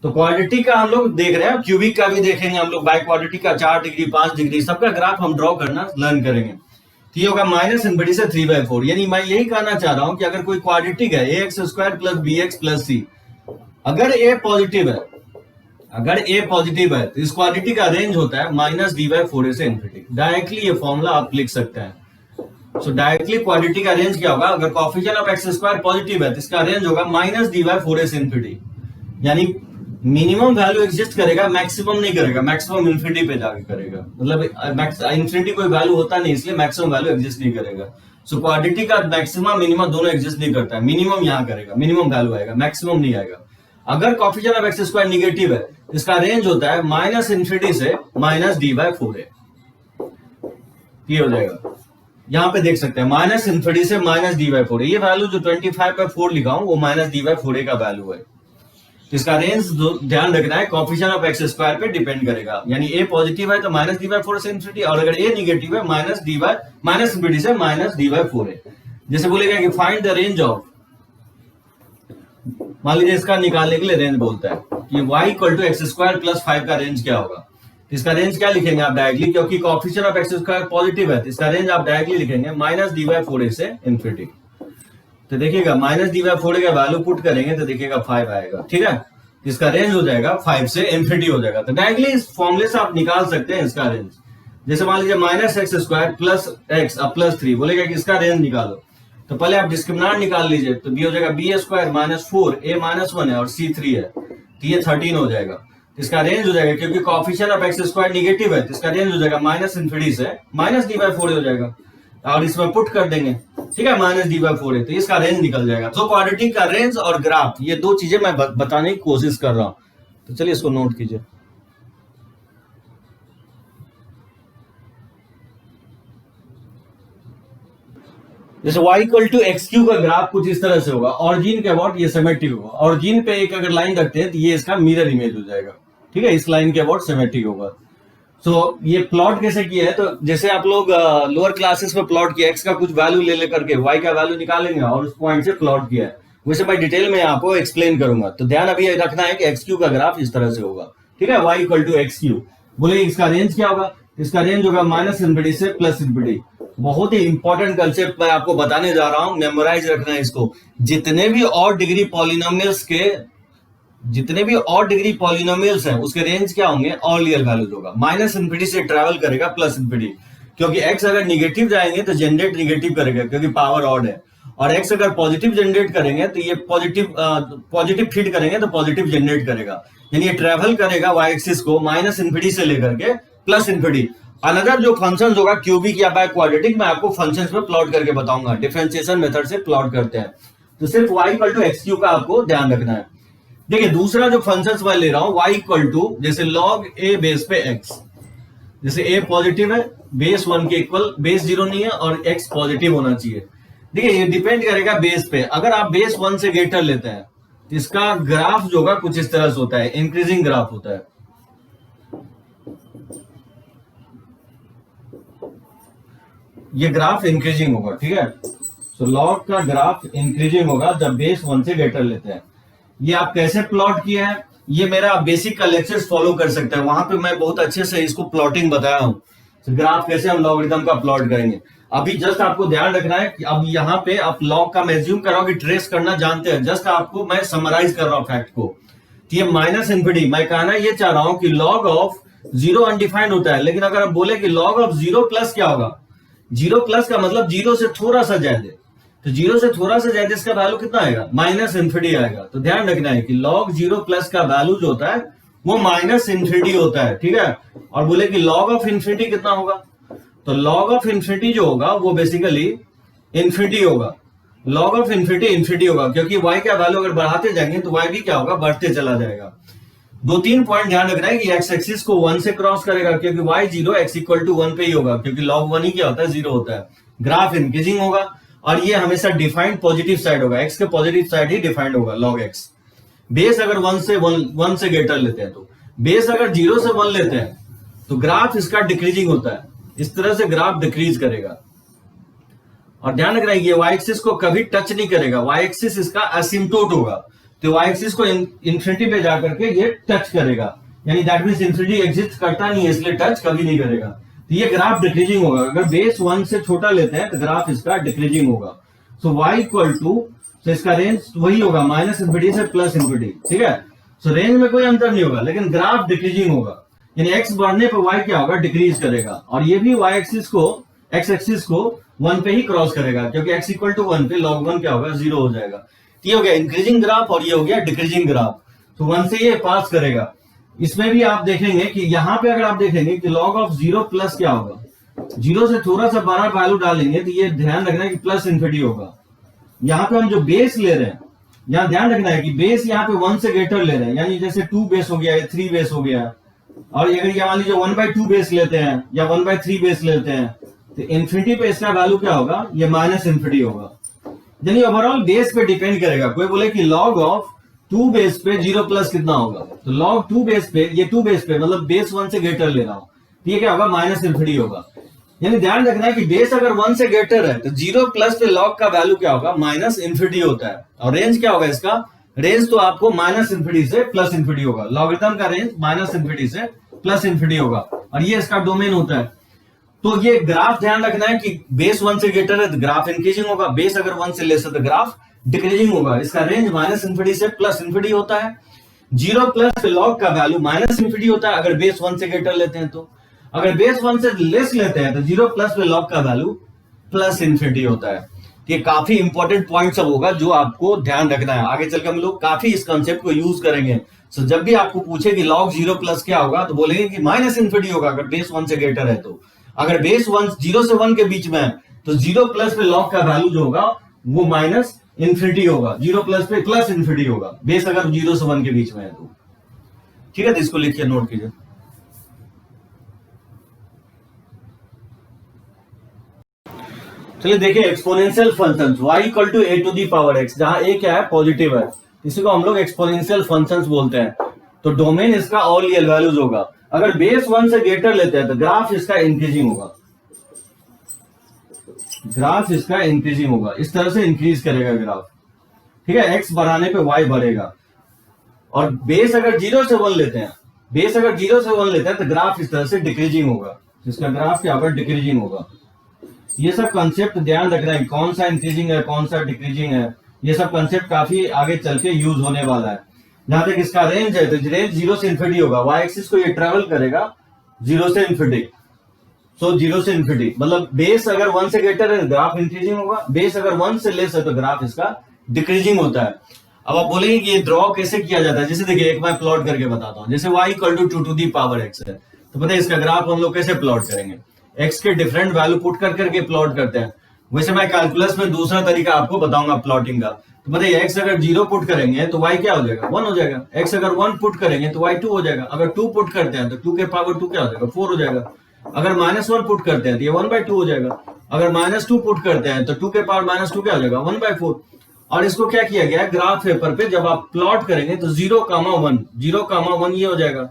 तो क्वाड्रेटिक का हम लोग देख रहे हैं, क्यूबिक का भी देखेंगे हम लोग, बाई क्वाड्रेटिक का 4 डिग्री 5 डिग्री सबका ग्राफ हम ड्रॉ करना लर्न करेंगे। तो ये होगा -∞ से 3/4, यानी मैं यही कहना चाह रहा हूं कि अगर कोई क्वाड्रेटिक है ax² plus bx plus c, अगर a पॉजिटिव है, तो इस क्वाड्रेटिक का रेंज होता है -d/4a से इन्फिनिटी। डायरेक्टली ये फॉर्मूला आप लिख सकते हैं। सो डायरेक्टली क्वाड्रेटिक का रेंज क्या होगा, अगर coefficient of x square positive है तो इसका रेंज होगा -d/4a से इन्फिनिटी, यानी मिनिमम वैल्यू एग्जिस्ट करेगा, मैक्सिमम नहीं करेगा, मैक्सिमम इन्फिनिटी पे जाके करेगा, मतलब इन्फिनिटी कोई वैल्यू होता नहीं, इसलिए मैक्सिमम वैल्यू एग्जिस्ट नहीं करेगा। सो क्वाड्रेटिक का मैक्सिमम मिनिमम दोनों एग्जिस्ट नहीं करता है, मिनिमम यहाँ करेगा, मिनिमम वैल्यू आएगा, मैक्सिमम नहीं आएगा। अगर coefficient of x square negative है, इसका रेंज होता है माइनस इन्फिनिटी से माइनस d/4 है, ये हो जाएगा। यहाँ पे देख सकते हैं माइनस इन्फिनिटी से माइनस d/4, ये वैल्यू जो 25/4 लिखा हूं वो माइनस d/4 का वैल्यू है। इसका रेंज ध्यान रखना है, कोएफिशिएंट ऑफ एक्स स्क्वायर पे डिपेंड करेगा, यानी ए पॉजिटिव है तो माइनस d/4 से इन्फिनिटी, और अगर ए निगेटिव है माइनस इन्फिनिटी से माइनस d/4 है। जैसे बोलेगा कि फाइंड द रेंज ऑफ, मान लीजिए इसका निकालने के लिए रेंज बोलता है कि y equal to x square plus 5 का रेंज क्या होगा, इसका रेंज क्या लिखेंगे आप डायरेक्टली, क्योंकि coefficient of x square positive है तो इसका रेंज आप डायरेक्टली लिखेंगे माइनस d/4 से इन्फिनिटी। तो देखिएगा माइनस d/4 का वैल्यू पुट करेंगे तो देखिएगा 5 आएगा, ठीक है। इसका रेंज हो जाएगा 5 से इन्फिनिटी हो जाएगा। तो डायरेक्टली इस फॉर्मूले से आप निकाल सकते हैं इसका रेंज। जैसे मान लीजिए minus x square plus x अब प्लस 3, बोलेगा कि इसका रेंज निकालो, तो पहले आप डिस्क्रिमिनेंट निकाल लीजिए, तो बी हो जाएगा बी स्क्वायर माइनस 4, ए माइनस 1 है और सी 3 है, तो ये 13 हो जाएगा। इसका रेंज हो जाएगा, क्योंकि coefficient of x square negative है तो इसका रेंज हो जाएगा माइनस इन्फिनिटी से माइनस d/4 हो जाएगा, और इसमें पुट कर देंगे, ठीक है, माइनस d/4 है तो इसका रेंज निकल जाएगा। तो क्वाड्रेटिक का रेंज और ग्राफ, ये दो चीजें मैं बताने की कोशिश कर रहा हूं, तो चलिए इसको नोट कीजिए। जैसे y equal to x cube का ग्राफ कुछ इस तरह से होगा, ऑरिजिन के अबाउट ये सिमेट्रिक होगा, ऑरिजिन पे एक अगर लाइन रखते हैं तो ये इसका मिरर इमेज हो जाएगा, ठीक है, इस लाइन के अबाउट सिमेट्रिक होगा। तो ये प्लॉट कैसे किया है, तो जैसे आप लोग लोअर क्लासेस में प्लॉट किया, एक्स का कुछ वैल्यू ले लेकर के वाई का वैल्यू निकालेंगे और उस पॉइंट से प्लॉट किया है, वैसे मैं डिटेल में आपको एक्सप्लेन करूंगा। तो ध्यान अभी रखना है कि एक्स क्यू का ग्राफ इस तरह से होगा, ठीक है, y equal to x cube. बोले इसका रेंज क्या होगा, इसका रेंज होगा माइनस इन्फिनिटी से प्लस इन्फिनिटी। बहुत ही इंपॉर्टेंट कंसेप्ट मैं आपको बताने जा रहा हूं, मेमोराइज रखना है इसको। जितने भी और डिग्री पॉलिनोमियल्स हैं उसके रेंज क्या होंगे, ऑल रियल वैल्यूज होगा। माइनस इन्फिनिटी से ट्रेवल करेगा प्लस इन्फिनिटी, क्योंकि एक्स अगर निगेटिव जाएंगे तो जनरेट निगेटिव करेगा क्योंकि पावर ऑड है, और एक्स अगर पॉजिटिव जनरेट करेंगे तो ये पॉजिटिव फीड करेंगे तो पॉजिटिव जनरेट करेगा, यानी ये ट्रेवल करेगा वाई एक्सिस को माइनस इन्फिनिटी से लेकर के प्लस इन्फिनिटी। अनदर जो फंक्शन होगा क्यूबिक या बाय क्वाड्रेटिक, मैं आपको फंक्शन में प्लॉट करके बताऊंगा, डिफरेंशिएशन मेथड से प्लॉट करते हैं। तो सिर्फ y equal to x cube का आपको ध्यान रखना है। देखिए दूसरा जो फंक्शन मैं ले रहा हूं y इक्वल टू जैसे log a बेस पे x, जैसे a पॉजिटिव है, बेस 1 के इक्वल, बेस 0 नहीं है और x पॉजिटिव होना चाहिए। देखिए ये डिपेंड करेगा बेस पे, अगर आप बेस 1 से ग्रेटर लेते हैं तो इसका ग्राफ जो होगा कुछ इस तरह से होता है, इंक्रीजिंग ग्राफ होता है। ये ग्राफ इंक्रीजिंग होगा, ठीक है, तो लॉग का ग्राफ इंक्रीजिंग होगा जब बेस 1 से ग्रेटर लेते हैं। ये आप कैसे प्लॉट किए हैं, ये मेरा बेसिक का लेक्चर्स फॉलो कर सकते हैं, वहां पे मैं बहुत अच्छे से इसको प्लॉटिंग बताया हूं, तो ग्राफ कैसे हम लॉगरिथम का प्लॉट करेंगे। अभी जस्ट आपको ध्यान रखना है कि अब यहाँ पे आप लॉग का मैं एज्यूम कर रहा हूं कि ट्रेस करना जानते हैं, जस्ट आपको मैं समराइज कर रहा हूं फैक्ट को। तो ये माइनस इन्फिनिटी, मैं कहना ये चाह रहा हूं कि लॉग ऑफ 0 अनडिफाइंड होता है, लेकिन अगर आप बोले कि लॉग ऑफ 0 प्लस क्या होगा, 0 प्लस का मतलब 0 से थोड़ा सा ज्यादा, तो 0 से थोड़ा सा ज्यादा इसका वैल्यू कितना आएगा, माइनस इन्फिनिटी आएगा। तो ध्यान रखना है कि लॉग 0 प्लस का वैल्यू जो होता है वो माइनस इन्फिनिटी होता है, ठीक है। और बोले कि लॉग ऑफ इन्फिनिटी कितना होगा, तो लॉग ऑफ इन्फिनिटी जो होगा वो बेसिकली इन्फिनिटी होगा, लॉग ऑफ इन्फिनिटी इन्फिनिटी होगा, क्योंकि y का वैल्यू अगर बढ़ाते जाएंगे तो y भी क्या होगा, बढ़ते चला जाएगा। 2-3 पॉइंट ध्यान रखना है कि एक्स एक्सिस को 1 से क्रॉस करेगा, क्योंकि y 0 x इक्वल टू 1 पे ही होगा, क्योंकि log 1 ही क्या होता है, 0 होता है। ग्राफ इंक्रीजिंग होगा और ये हमेशा डिफाइंड पॉजिटिव साइड होगा, x के पॉजिटिव साइड ही डिफाइंड होगा log x। बेस अगर 1 से ग्रेटर लेते हैं, तो बेस अगर 0 से 1 लेते हैं तो ग्राफ इसका डिक्रीजिंग होता है, इस तरह से ग्राफ डिक्रीज करेगा। और ध्यान रखना है ये y एक्सिस को कभी टच नहीं करेगा, y एक्सिस इसका असिम्प्टोट होगा, तो y एक्सिस को इन्फिनिटी पे जाकर के ये टच करेगा, यानी दैट मींस इन्फिनिटी एग्जिस्ट करता नहीं है, इसलिए टच कभी नहीं करेगा। तो ये ग्राफ डिक्रीजिंग होगा, अगर बेस 1 से छोटा लेते हैं तो ग्राफ इसका डिक्रीजिंग होगा। सो y इक्वल टू, तो इसका रेंज वही होगा माइनस इन्फिनिटी से प्लस इन्फिनिटी, ठीक है। सो रेंज में कोई अंतर नहीं होगा, लेकिन ग्राफ डिक्रीजिंग होगा, यानी x बढ़ने पर y क्या होगा, डिक्रीज करेगा। और ये भी y एक्सिस को, x एक्सिस को 1 पे ही क्रॉस करेगा, क्योंकि x इक्वल टू 1 पे log 1 क्या होगा, 0 हो जाएगा। ये हो गया इंक्रीजिंग ग्राफ और ये हो गया डिक्रीजिंग ग्राफ। तो 1 से ये पास करेगा। इसमें भी आप देखेंगे कि यहाँ पे अगर आप देखेंगे कि log ऑफ 0 प्लस क्या होगा, 0 से थोड़ा सा बड़ा वैल्यू डालेंगे तो ये ध्यान रखना है कि प्लस इन्फिनिटी होगा। यहाँ पे हम जो बेस ले रहे हैं, यहाँ ध्यान रखना है कि बेस यहाँ पे 1 से ग्रेटर ले रहे हैं, यानी जैसे 2 बेस हो गया या 3 बेस हो गया, और अगर ये मान लीजिए 1/2 बेस लेते हैं या 1/3 बेस लेते हैं तो इन्फिनिटी पे इसका वैल्यू क्या होगा, ये माइनस इन्फिनिटी होगा। यानी ओवरऑल बेस पे डिपेंड करेगा। कोई बोले कि लॉग ऑफ 2 बेस पे 0 प्लस कितना होगा, तो लॉग 2 बेस पे, ये 2 बेस पे मतलब बेस 1 से ग्रेटर ले रहा हूं, तो ये क्या होगा, माइनस इन्फिनिटी होगा। यानी ध्यान रखना है कि बेस अगर 1 से ग्रेटर है तो 0 प्लस पे लॉग का वैल्यू क्या होगा, माइनस इन्फिनिटी होता है। और रेंज क्या होगा इसका, रेंज तो आपको माइनस इन्फिनिटी से प्लस इन्फिनिटी होगा। लॉगरिथम का रेंज माइनस इन्फिनिटी से प्लस इन्फिनिटी होगा, और ये इसका डोमेन होता है। तो ये ग्राफ ध्यान रखना है कि बेस 1 से ग्रेटर है तो ग्राफ इंक्रीजिंग होगा, बेस अगर 1 से लेस है तो ग्राफ डिक्रीजिंग होगा। इसका रेंज माइनस इन्फिनिटी से प्लस इन्फिनिटी होता है। 0 प्लस पे लॉग का वैल्यू माइनस इन्फिनिटी होता है अगर बेस 1 से ग्रेटर लेते हैं तो। अगर बेस 1 से लेस लेते हैं तो 0 प्लस पे लॉग का वैल्यू प्लस इन्फिनिटी होता है। ये काफी इंपॉर्टेंट पॉइंट सब होगा जो आपको ध्यान रखना है। आगे चलकर हम लोग काफी इस कंसेप्ट को यूज करेंगे। सो जब भी आपको पूछे कि लॉग 0 प्लस क्या होगा तो बोलेंगे कि माइनस इन्फिनिटी होगा अगर बेस 1 से ग्रेटर है तो। अगर बेस 1 0 से 1 के बीच में है तो 0 प्लस पे लॉग का वैल्यू जो होगा वो माइनस इन्फिनिटी होगा, 0 प्लस पे प्लस इन्फिनिटी होगा, बेस अगर 0 से 1 के बीच में है तो। ठीक है, तो इसको लिखिए, नोट कीजिए। चलिए देखिए exponential functions y equal to a to the power x, जहां a क्या है, पॉजिटिव है, इसी को हम लोग एक्सपोनेंशियल फंक्शंस बोलते हैं। तो डोमेन इसका ऑल रियल वैल्यूज होगा। अगर बेस 1 से ग्रेटर लेते हैं तो ग्राफ इसका इंक्रीजिंग होगा, ग्राफ इसका इंक्रीजिंग होगा, इस तरह से इंक्रीज करेगा ग्राफ। ठीक है, x बढ़ाने पे y बढ़ेगा। और बेस अगर 0 से 1 लेते हैं, बेस अगर 0 से 1 लेते हैं तो ग्राफ इस तरह से डिक्रीजिंग होगा, इसका ग्राफ क्या होगा, डिक्रीजिंग होगा। ये सब कंसेप्ट ध्यान रखना है, कौन सा इंक्रीजिंग है कौन सा डिक्रीजिंग है, ये सब कंसेप्ट काफी आगे चल के यूज होने वाला है। जहां तक इसका रेंज है तो रेंज 0 से इन्फिनिटी होगा, वाई एक्सिस को ये ट्रेवल करेगा 0 से इन्फिनिटी। सो 0 से इन्फिनिटी मतलब बेस अगर 1 से ग्रेटर है ग्राफ इंक्रीजिंग होगा, बेस अगर 1 से लेस है तो ग्राफ इसका डिक्रीजिंग होता है। अब आप बोलेंगे कि ये ड्रॉ कैसे किया जाता है, जैसे देखिए एक मैं प्लॉट करके बताता हूँ। जैसे y equal to 2 to the power x है, तो पता है इसका ग्राफ हम लोग कैसे प्लॉट करेंगे, x के डिफरेंट वैल्यू पुट कर करके प्लॉट करते हैं। वैसे मैं कैलकुलस में दूसरा तरीका आपको बताऊंगा प्लॉटिंग का। तो बताइए x अगर 0 पुट करेंगे तो y क्या हो जाएगा, 1 हो जाएगा। x अगर 1 पुट करेंगे तो y 2 हो जाएगा। अगर 2 पुट करते हैं तो 2 के पावर 2 क्या हो जाएगा, 4 हो जाएगा। अगर -1 पुट करते हैं तो ये 1/2 हो जाएगा। अगर -2 पुट करते हैं तो 2 के पावर -2 क्या हो जाएगा, 1/4। और इसको क्या किया गया है, ग्राफ पेपर पे जब आप प्लॉट करेंगे तो 0,1 0,1 ये हो जाएगा।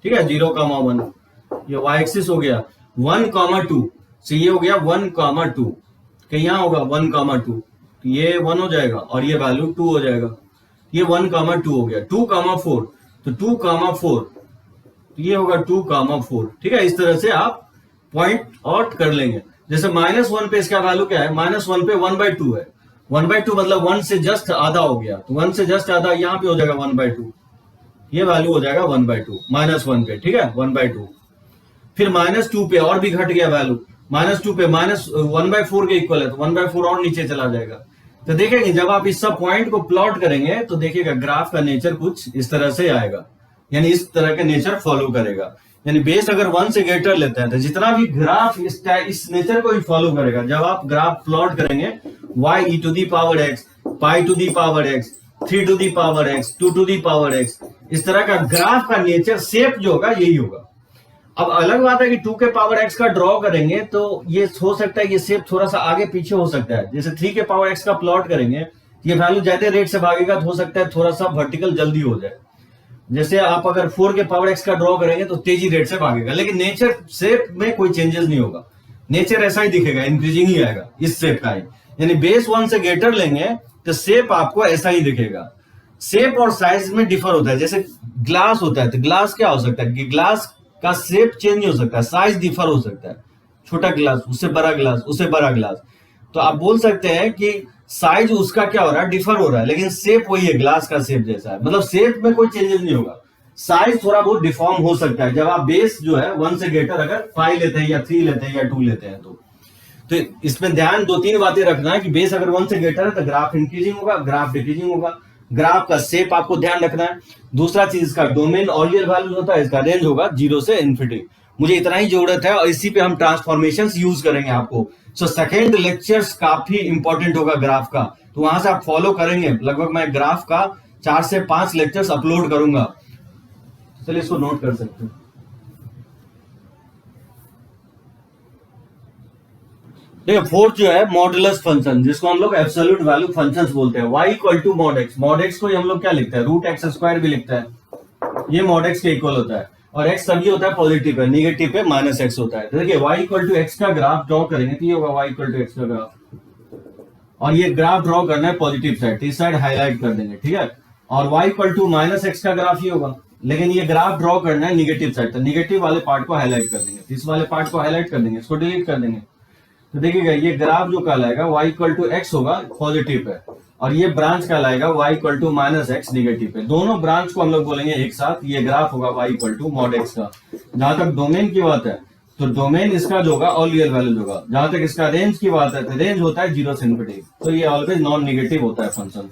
ठीक है, 0,1 ये y एक्सिस हो गया, 1,2 से ये हो गया 1,2, यहाँ होगा 1,2, तो ये 1 हो जाएगा और ये वैल्यू 2 हो जाएगा। ये 1,2 हो गया, 2,4 तो 2,4 तो ये होगा 2,4। ठीक है, इस तरह से आप पॉइंट आउट कर लेंगे। जैसे -1 पे इसका वैल्यू क्या है, -1 पे 1/2 है, 1/2 मतलब 1 से जस्ट आधा हो गया, तो 1 से जस्ट आधा यहाँ पे हो जाएगा 1/2, ये वैल्यू हो जाएगा 1/2 -1 पे। ठीक है, 1/2। फिर -2 पे और भी घट गया वैल्यू, -2 पे -1/4 के इक्वल है, तो 1/4 और नीचे चला जाएगा। तो देखेंगे जब आप इस सब पॉइंट को प्लॉट करेंगे तो देखिएगा ग्राफ का नेचर कुछ इस तरह से आएगा, यानी इस तरह का नेचर फॉलो करेगा। यानी बेस अगर 1 से ग्रेटर लेते हैं तो जितना भी ग्राफ इस नेचर को ही फॉलो करेगा। जब आप ग्राफ प्लॉट करेंगे y e to the power x, pi to the power x, 3 to the power x, 2 to the power x, इस तरह का ग्राफ का नेचर शेप जो होगा यही होगा। अब अलग बात है कि 2 के पावर x का ड्रॉ करेंगे तो ये हो सकता है ये शेप थोड़ा सा आगे पीछे हो सकता है। जैसे 3 के पावर x का प्लॉट करेंगे ये वैल्यू ज्यादा रेट से भागेगा तो हो सकता है थोड़ा सा वर्टिकल जल्दी हो जाए। जैसे आप अगर 4 के पावर x का ड्रॉ करेंगे तो तेजी रेट से भागेगा, लेकिन नेचर शेप में कोई चेंजेस नहीं होगा, नेचर ऐसा ही दिखेगा, इंक्रीजिंग ही आएगा इस शेप का ही। यानी बेस 1 से ग्रेटर लेंगे तो शेप आपको ऐसा ही दिखेगा। शेप और साइज में डिफर होता है। जैसे ग्लास होता है तो ग्लास क्या हो सकता है कि ग्लास का शेप चेंज नहीं हो सकता, साइज डिफर हो सकता है, छोटा ग्लास उससे बड़ा ग्लास उससे बड़ा ग्लास। तो आप बोल सकते हैं कि साइज उसका क्या हो रहा है, डिफर हो रहा है, लेकिन शेप वही है, ग्लास का शेप जैसा है। मतलब शेप में कोई चेंजेस नहीं होगा, साइज थोड़ा बहुत डिफॉर्म हो सकता है जब आप बेस जो है 1 से ग्रेटर अगर 5 लेते हैं या 3 लेते हैं या 2 लेते हैं तो इसमें ध्यान 2-3 बातें रखना है कि बेस अगर 1 से ग्रेटर है तो ग्राफ इंक्रीजिंग होगा, ग्राफ डिक्रीजिंग होगा। ग्राफ का शेप आपको ध्यान रखना है। दूसरा चीज, इसका डोमेन ऑल रियल वैल्यूज होता है, इसका रेंज होगा 0 से इन्फिनिटी। मुझे इतना ही जरूरत है और इसी पे हम ट्रांसफॉर्मेशंस यूज करेंगे आपको। सो सेकेंड लेक्चर्स काफी इंपॉर्टेंट होगा ग्राफ का, तो वहां से आप फॉलो करेंगे। लगभग मैं ग्राफ का 4 से 5 लेक्चर्स अपलोड करूंगा, चलिए इसको नोट कर सकते हैं। देखिए फोर्थ जो है मॉडुलस फंक्शन, जिसको हम लोग एब्सोल्यूट वैल्यू फंक्शंस बोलते हैं। y equal to mod x, mod x को हम लोग क्या लिखते हैं, रूट एक्स स्क्वायर भी लिखता है, ये मॉड एक्स के इक्वल होता है। और x तभी होता है पॉजिटिव पे, निगेटिव पे माइनस एक्स होता है। तो देखिए y इक्वल टू एक्स का ग्राफ ड्रॉ करेंगे तो ये होगा y इक्वल टू एक्स का ग्राफ, और ये ग्राफ ड्रॉ करना है पॉजिटिव साइड, इस साइड हाईलाइट कर देंगे, ठीक है। और y equal to minus x का ग्राफ ही होगा, लेकिन ये ग्राफ ड्रॉ करना है निगेटिव साइड, तो निगेटिव वाले पार्ट को हाईलाइट कर देंगे, इस वाले पार्ट को हाईलाइट कर देंगे, इसको डिलीट कर देंगे। तो देखिएगा ये ग्राफ जो कहलाएगा y इक्वल टू एक्स होगा पॉजिटिव पे, और ये ब्रांच कहलाएगा y equal to minus x negative पे। दोनों ब्रांच को हम लोग बोलेंगे एक साथ, ये ग्राफ होगा y equal to mod x का। जहां तक डोमेन की बात है तो डोमेन इसका जो होगा ऑल रियल वैल्यूज होगा। जहां तक इसका रेंज की बात है तो रेंज होता है 0 से इन्फिनिटी, तो ये ऑलवेज नॉन निगेटिव होता है फंक्शन,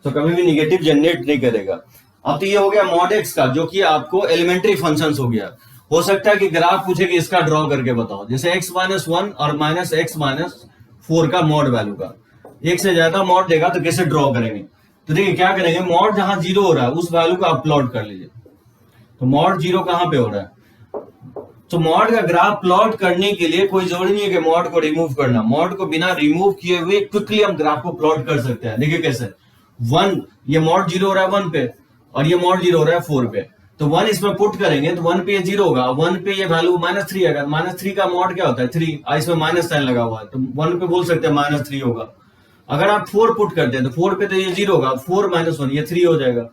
तो कभी भी निगेटिव जनरेट नहीं करेगा। अब तो ये हो गया मॉड एक्स का, जो कि आपको एलिमेंट्री फंक्शंस हो गया। हो सकता है कि ग्राफ पूछे कि इसका ड्रॉ करके बताओ, जैसे x माइनस 1 और माइनस एक्स माइनस 4 का मॉड वैल्यू का, एक से ज्यादा मॉड देगा तो कैसे ड्रॉ करेंगे। तो देखिए क्या करेंगे, मॉड जहां 0 हो रहा है उस वैल्यू को आप प्लॉट कर लीजिए। तो मॉड 0 कहां पे हो रहा है, तो मॉड का ग्राफ प्लॉट करने के लिए कोई जरूरी नहीं है कि मॉड को रिमूव करना। मॉड को बिना रिमूव किए हुए क्विकली हम ग्राफ को प्लॉट कर सकते हैं। देखिए कैसे, 1 ये मॉड 0 हो रहा है 1 पे, और ये मॉड 0 हो रहा है 4 पे, तो 1 इसमें पुट करेंगे तो 1 पे ये 0 होगा, 1 पे ये वैल्यू माइनस 3 आएगा। माइनस 3 का मॉड क्या होता है 3, इसमें माइनस साइन लगा हुआ है, तो 1 पे बोल सकते हैं माइनस 3 होगा। अगर आप 4 पुट करते हैं तो 4 पे तो ये 0 होगा, 4 माइनस 1 ये 3 हो जाएगा।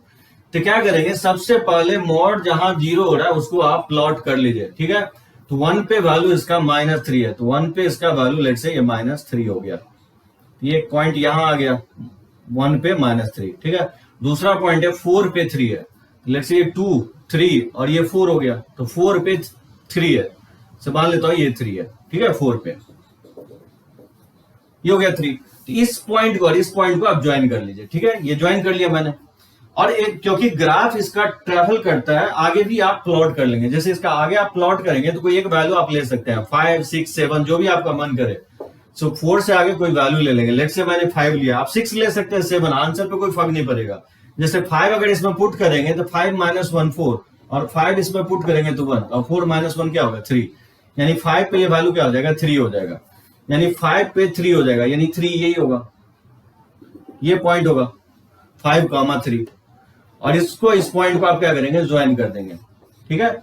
तो क्या करेंगे, सबसे पहले मॉड जहां 0 हो रहा है उसको आप प्लॉट कर लीजिए, ठीक है। तो 1 पे वैल्यू इसका माइनस 3 है, तो 1 पे इसका वैल्यू लेट से ये माइनस 3 हो गया, ये पॉइंट यहां आ गया 1 पे माइनस 3, ठीक है। दूसरा पॉइंट है 4 पे 3 है, लेट से ये 2 3 और ये 4 हो गया, तो 4 पे 3 है, से मान लेता हूं ये 3 है, ठीक है। 4 पे ये हो गया 3, तो इस पॉइंट को और इस पॉइंट को आप ज्वाइन कर लीजिए, ठीक है। ये ज्वाइन कर लिया मैंने, और एक क्योंकि ग्राफ इसका ट्रेवल करता है आगे भी आप प्लॉट कर लेंगे। जैसे इसका आगे आप प्लॉट करेंगे तो कोई एक वैल्यू आप ले सकते हैं, 5 6 7 जो भी आपका मन करे। सो 4 से आगे कोई वैल्यू ले लेंगे, लेट से मैंने 5 लिया, आप 6 ले सकते हैं, 7, आंसर पे कोई फर्क नहीं पड़ेगा। जैसे 5 अगर इसमें पुट करेंगे तो 5 माइनस 1 4, और 5 इसमें पुट करेंगे तो 1, और 4 माइनस 1 क्या होगा 3, यानी 5 पे ये वैल्यू क्या हो जाएगा 3 हो जाएगा, यानी 5 पे 3 हो जाएगा, यानी 3 यही होगा, ये पॉइंट होगा 5,3, और इसको इस पॉइंट को आप क्या करेंगे ज्वाइन कर देंगे, ठीक है।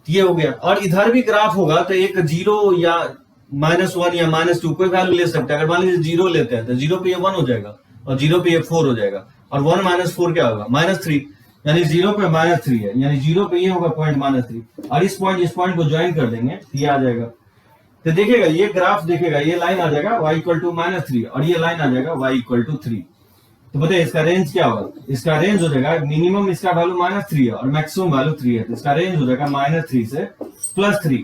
ये हो गया। और इधर भी ग्राफ होगा तो एक 0 या -1 या -2 कोई वैल्यू ले सकते हैं। अगर मान लीजिए 0 लेते हैं तो 0 पे ये 1 हो जाएगा, और 0 पे ये 4 हो जाएगा, और 1 माइनस 4 क्या होगा -3, यानी 0 पे -3 है, यानी 0 पे ये होगा पॉइंट -3, और इस पॉइंट को ज्वाइन कर देंगे तो ये आ जाएगा। तो देखिएगा ये ग्राफ देखेगा, ये लाइन आ जाएगा y इक्वल टू -3, और ये लाइन आ जाएगा y इक्वल टू 3। तो बताइए इसका रेंज क्या होगा, इसका रेंज हो जाएगा मिनिमम इसका वैल्यू -3 है और मैक्सिमम वैल्यू 3 है, तो इसका रेंज हो जाएगा -3 से +3।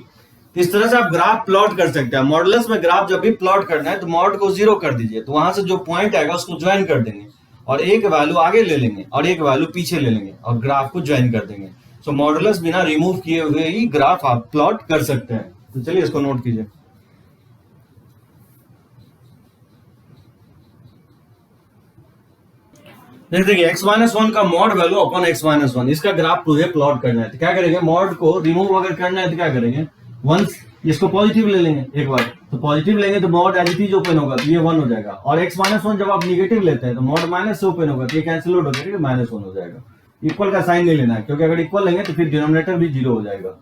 इस तरह से आप ग्राफ प्लॉट कर सकते हैं। मॉडुलस में ग्राफ जब भी प्लॉट करना है तो मॉड को 0 कर दीजिए, तो वहां से जो पॉइंट आएगा उसको ज्वाइन कर देंगे, और एक वैल्यू आगे ले लेंगे और एक वैल्यू पीछे ले लेंगे, और ग्राफ को ज्वाइन कर देंगे। सो मॉडुलस बिना रिमूव किए हुए ही ग्राफ आप प्लॉट कर सकते हैं। तो चलिए इसको नोट कीजिए। देखिए x-1 का मॉड वैल्यू अपॉन x-1, इसका ग्राफ मुझे प्लॉट करना है। तो क्या करेंगे, मॉड को रिमूव अगर करना है तो क्या करेंगे, 1 इसको पॉजिटिव ले लेंगे एक बार, तो पॉजिटिव लेंगे तो mod as it is open होगा, तो ये 1 हो जाएगा। और x-1 जब आप निगेटिव लेते हैं तो मॉड माइनस से ओपन होगा, तो ये कैंसिल आउट हो जाएगा, -1 हो जाएगा। इक्वल का साइन नहीं लेना है, क्योंकि अगर इक्वल लेंगे तो फिर डिनोमिनेटर भी 0 हो जाएगा।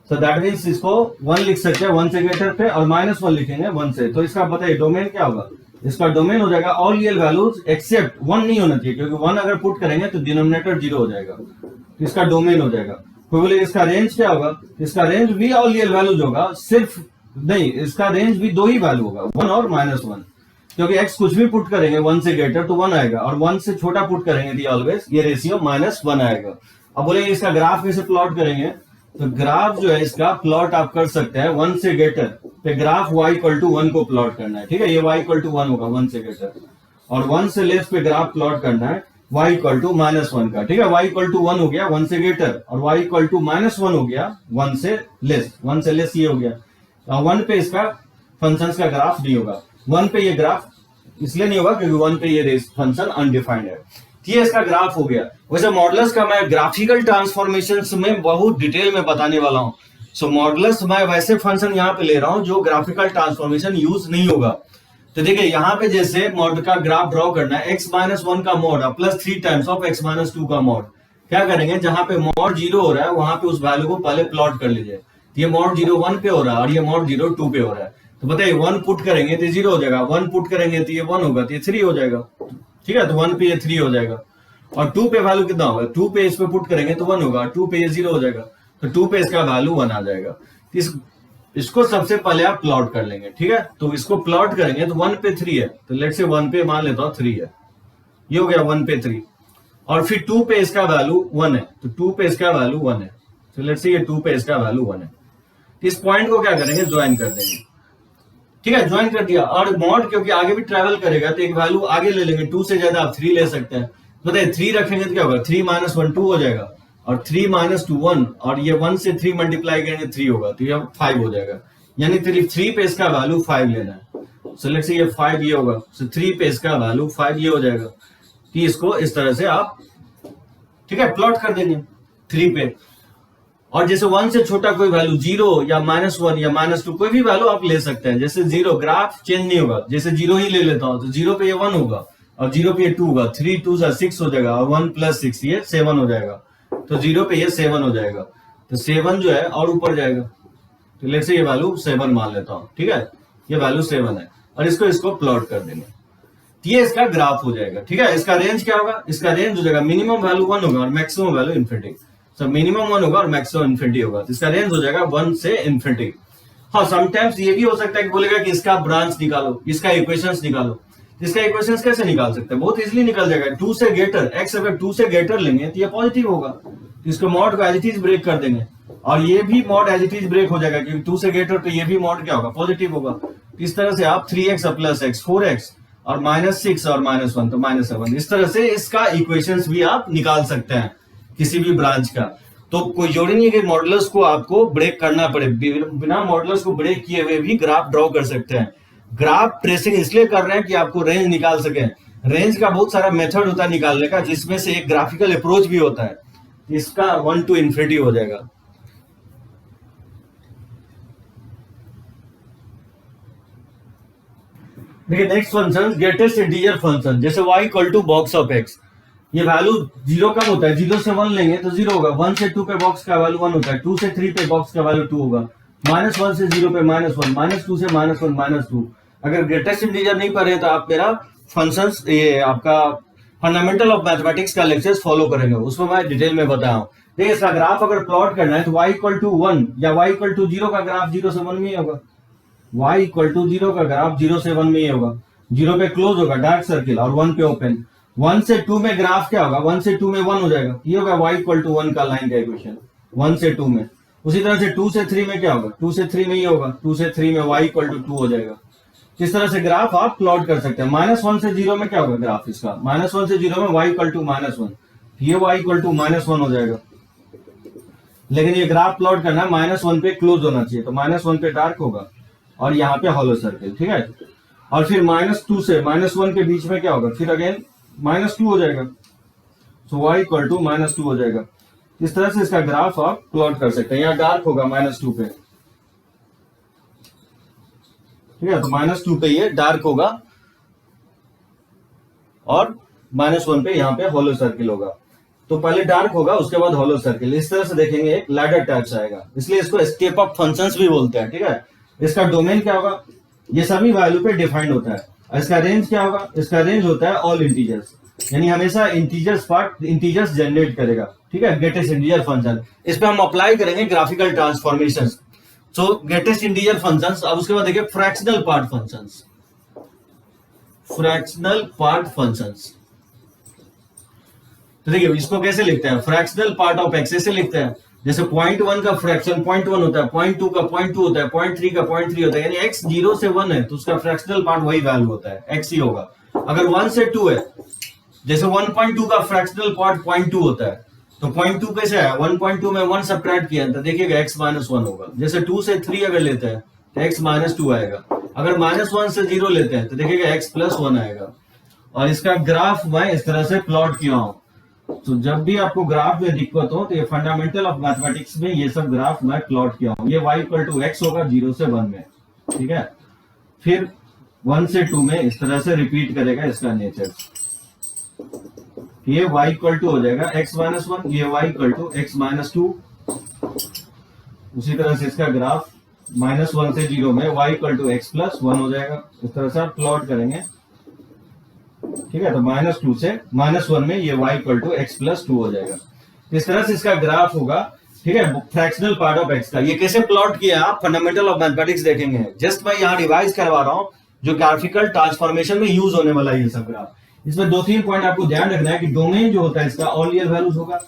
सो दैट मीन्स इसको 1 लिख सकते हैं 1 से ग्रेटर पे, और -1 लिखेंगे 1 से। तो इसका बताइए डोमेन क्या होगा, इसका डोमेन हो जाएगा ऑल रियल वैल्यूज एक्सेप्ट 1 नहीं होना चाहिए, क्योंकि 1 अगर पुट करेंगे तो डिनोमिनेटर 0 हो जाएगा, तो इसका डोमेन हो जाएगा। कोई बोले इसका रेंज क्या होगा, इसका रेंज भी ऑल रियल वैल्यूज होगा, सिर्फ नहीं, इसका रेंज भी 2 ही वैल्यू होगा, 1 और -1, क्योंकि x कुछ भी पुट करेंगे 1 से ग्रेटर तो 1 आएगा, और 1 से छोटा पुट करेंगे तो ऑलवेज ये रेशियो -1 आएगा। अब बोले इसका ग्राफ कैसे प्लॉट करेंगे, तो ग्राफ जो है इसका प्लॉट आप कर सकते हैं 1 से ग्रेटर पे, ग्राफ y इक्वल टू 1 को प्लॉट करना है, ठीक है। ये y इक्वल टू 1 होगा 1 से ग्रेटर, और 1 से लेस पे ग्राफ प्लॉट करना है, y इक्वल टू -1 का, ठीक है। y इक्वल टू 1 हो गया 1 से ग्रेटर, और y इक्वल टू -1 हो गया 1 से लेस। 1 से लेस ये हो गया। 1 पे इसका फंक्शंस का ग्राफ नहीं होगा। 1 पे ये ग्राफ इसलिए नहीं होगा क्योंकि 1 पे ये फंक्शन अनडिफाइंड है। ये इसका ग्राफ हो गया। वैसे मॉडुलस का मैं ग्राफिकल ट्रांसफॉर्मेशन में बहुत डिटेल में बताने वाला हूं। सो मॉडुलस मैं वैसे फंक्शन यहाँ पे ले रहा हूं जो ग्राफिकल ट्रांसफॉर्मेशन यूज नहीं होगा। तो देखिए यहाँ पे जैसे मॉड का ग्राफ ड्रॉ करना है, x-1 का mod plus 3 times of x-2 का मॉड। क्या करेंगे, जहां पे मॉड 0 हो रहा है वहां पे उस वैल्यू को पहले प्लॉट कर लीजिए। ये मॉड 0 1 पे हो रहा है और ये मॉड 0 2 पे हो रहा है। तो बताइए 1 पुट करेंगे तो 0 हो जाएगा, 1 पुट करेंगे तो ये 1 होगा, तो ये 3 हो जाएगा। ठीक है, तो 1 पे ये 3 हो जाएगा। और 2 पे वैल्यू कितना होगा, 2 पे इस पे पुट करेंगे तो 1 होगा, 2 पे ये 0 हो जाएगा, तो 2 पे इसका वैल्यू 1 आ जाएगा। इसको सबसे पहले आप प्लॉट कर लेंगे। ठीक है, तो इसको प्लॉट करेंगे तो 1 पे 3 है, तो लेट्स से 1 पे मान लेता हूं 3 है, ये हो गया 1 पे 3। और फिर 2 पे इसका वैल्यू 1 है, तो 2 पे इसका वैल्यू 1 है, तो लेट्स से ये 2 पे इसका वैल्यू 1 है। इस पॉइंट को क्या करेंगे, ज्वाइन कर देंगे। ठीक है, ज्वाइन कर दिया। और मॉड क्योंकि आगे भी ट्रेवल करेगा तो एक वैल्यू आगे ले लेंगे, 2 से ज्यादा आप 3 ले सकते हैं। बताइए 3 रखेंगे तो क्या होगा, 3 - 1 2 हो जाएगा, और 3 - 2 1, और ये 1 से 3 मल्टीप्लाई करेंगे 3 होगा, तो ये 5 हो जाएगा। यानी 3 पे इसका वैल्यू 5 लेना है। सो लेट्स से ये 5 ये होगा, सो 3 पे इसका वैल्यू 5 ये हो जाएगा। कि इसको इस तरह से आप, ठीक है, प्लॉट कर देंगे 3 पे। और जैसे 1 से छोटा कोई वैल्यू 0 या -1 या -2 कोई भी वैल्यू आप ले सकते हैं। जैसे 0 ग्राफ चेंज नहीं होगा, जैसे 0 ही ले लेता हूं तो 0 पे ये 1 होगा, और 0 पे ये 2 होगा, 3 2 6 हो जाएगा, और 1 + 6 ये 7 हो जाएगा, तो 0 पे ये 7 हो जाएगा, तो 7 जो है और ऊपर जाएगा। तो लेट्स से ये वैल्यू 7 मान लेता हूं। ठीक है, ये वैल्यू 7 है, और इसको प्लॉट कर देंगे, ये इसका ग्राफ हो जाएगा। ठीक है, इसका रेंज क्या होगा, इसका रेंज हो जाएगा मिनिमम वैल्यू 1 होगा और maximum value infinity. So minimum 1 होगा और मैक्सिमम इन्फिनिटी होगा, तो इसका रेंज हो जाएगा 1 से इन्फिनिटी। हाँ, समटाइम्स ये भी हो सकता है कि बोलेगा कि इसका ब्रांच निकालो, इसका इक्वेशंस निकालो। इसका इक्वेशंस कैसे निकाल सकते हैं, बहुत इजीली निकल जाएगा। 2 से ग्रेटर, x अगर 2 से ग्रेटर लेंगे तो ये पॉजिटिव होगा, तो इसको मॉड को एज इट इज ब्रेक कर देंगे, और ये भी mod as it is break हो जाएगा क्योंकि 2 से ग्रेटर, तो ये भी मॉड क्या होगा, पॉजिटिव होगा। इस तरह से आप 3x + x 4x और -6 और -1 तो -7, इस तरह से इसका इक्वेशंस भी आप निकाल सकते हैं किसी भी ब्रांच का। तो कोई जरूरी नहीं है कि मॉडुलस को आपको ब्रेक करना पड़े, बिना मॉडुलस को ब्रेक किए हुए भी ग्राफ ड्रॉ कर सकते हैं। ग्राफ ट्रेसिंग इसलिए कर रहे हैं कि आपको रेंज निकाल सके। रेंज का बहुत सारा मेथड होता है निकालने का, जिसमें से एक ग्राफिकल अप्रोच भी होता है। इसका 1 to इन्फिनिटी हो जाएगा। देखिए next function, greatest integer function, जैसे y = बॉक्स ऑफ x। ये वैल्यू 0 कम होता है, 0 से 1 लेंगे तो 0 होगा, 1 से 2 पे बॉक्स का वैल्यू 1 होता है, 2 से 3 पे बॉक्स का वैल्यू 2 होगा, -1 से 0 पे -1, -2 से -1 -2। अगर ग्रेटेस्ट इंटीजर नहीं पढ़े तो आप मेरा फंक्शंस, ये आपका फंडामेंटल ऑफ मैथमेटिक्स का लेक्चर्स फॉलो करेंगे, उसमें मैं डिटेल में बताया हूँ। देखिए इसका ग्राफ अगर प्लॉट करना है तो y = 1 या y = 0 का ग्राफ 0 से 1 में ही होगा। y = 0 का ग्राफ 0 से 1 में ही होगा, 0 पे क्लोज होगा डार्क सर्किल, और 1 पे ओपन। 1 से 2 में ग्राफ क्या होगा, 1 से 2 में 1 हो जाएगा, ये होगा y = 1 का लाइन का इक्वेशन 1 से 2 में। उसी तरह से 2 से 3 में क्या होगा, 2 से 3 में ही होगा, 2 से 3 में y = 2 हो जाएगा। इस तरह से ग्राफ आप प्लॉट कर सकते हैं। -1 से 0 में क्या होगा ग्राफ इसका, -1 से 0 में y = -1, ये y = -1 हो जाएगा। लेकिन ये ग्राफ प्लॉट करना है -1 पे क्लोज होना चाहिए, तो -1 पे डार्क होगा और यहाँ पे हॉलो सर्किल। ठीक है, और फिर -2 से -1 के बीच में क्या होगा, फिर अगेन -2 हो जाएगा, तो y = -2 हो जाएगा। इस तरह से इसका ग्राफ आप प्लॉट कर सकते हैं। यहाँ डार्क होगा -2 पे, ठीक है, तो -2 पे ये डार्क होगा और -1 पे यहाँ पे हॉलो सर्किल होगा। तो पहले डार्क होगा उसके बाद हॉलो सर्किल, इस तरह से देखेंगे एक लैडर टाइप्स आएगा, इसलिए इसको स्टेप अप फंक्शंस भी बोलते हैं। ठीक है, इसका डोमेन क्या होगा, ये सभी वैल्यू पे डिफाइंड होता है। इसका रेंज क्या होगा, इसका रेंज होता है ऑल इंटीजर्स, यानी हमेशा इंटीजर्स जनरेट करेगा। ठीक है, ग्रेटेस्ट इंटीजर फंक्शन, इस पे हम अप्लाई करेंगे ग्राफिकल ट्रांसफॉर्मेशन। सो ग्रेटेस्ट इंटीजर फंक्शंस। अब उसके बाद देखिए fractional part functions. Fractional part functions, तो देखिए इसको कैसे लिखते हैं, फ्रैक्शनल पार्ट ऑफ x ऐसे लिखते हैं, जैसे 0.1 का फ्रैक्शन 0.1 होता है, 0.2 का 0.2 होता है, 0.3 का 0.3 होता है, यानी x 0 से 1 है तो उसका फ्रैक्शनल पार्ट वही वैल्यू होता है, x ही होगा। अगर 1 से 2 है जैसे 1.2 का फ्रैक्शनल पार्ट 0.2 होता है, तो 0.2 कैसे है, 1.2 में 1 सब्ट्रैक्ट किया तो देखिएगा x माइनस 1 होगा। जैसे 2 से 3 अगर लेते हैं तो x माइनस 2 आएगा। अगर -1 से 0 लेते हैं तो देखिएगा x प्लस 1 आएगा। और इसका ग्राफ मैं इस तरह से प्लॉट किया हूं। तो जब भी आपको ग्राफ में दिक्कत हो तो ये फंडामेंटल ऑफ मैथमेटिक्स में ये सब ग्राफ मैं प्लॉट किया हूं। ये y इक्वल टू x होगा 0 से 1 में, ठीक है। फिर 1 से 2 में इस तरह से रिपीट करेगा इसका नेचर। ये y इक्वल टू हो जाएगा x माइनस 1, ये y equal to x minus 2। उसी तरह से इसका ग्राफ -1 से 0 में y equal to x plus 1 हो जाएगा। इस तरह से आप प्लॉट करेंगे, ठीक है। तो -2 से -1 में ये y equal to x plus 2 हो जाएगा। इस तरह से इसका ग्राफ होगा, ठीक है, फ्रैक्शनल पार्ट ऑफ x का। ये कैसे प्लॉट किया आप फंडामेंटल ऑफ मैथमेटिक्स देखेंगे। जस्ट मैं यहाँ रिवाइज करवा रहा हूँ जो ग्राफिकल ट्रांसफॉर्मेशन में यूज होने वाला ये सब ग्राफ। इसमें 2-3 पॉइंट आपको ध्यान रखना है कि डोमेन जो होता है इसका ऑल रियल वैल्यूज होगा।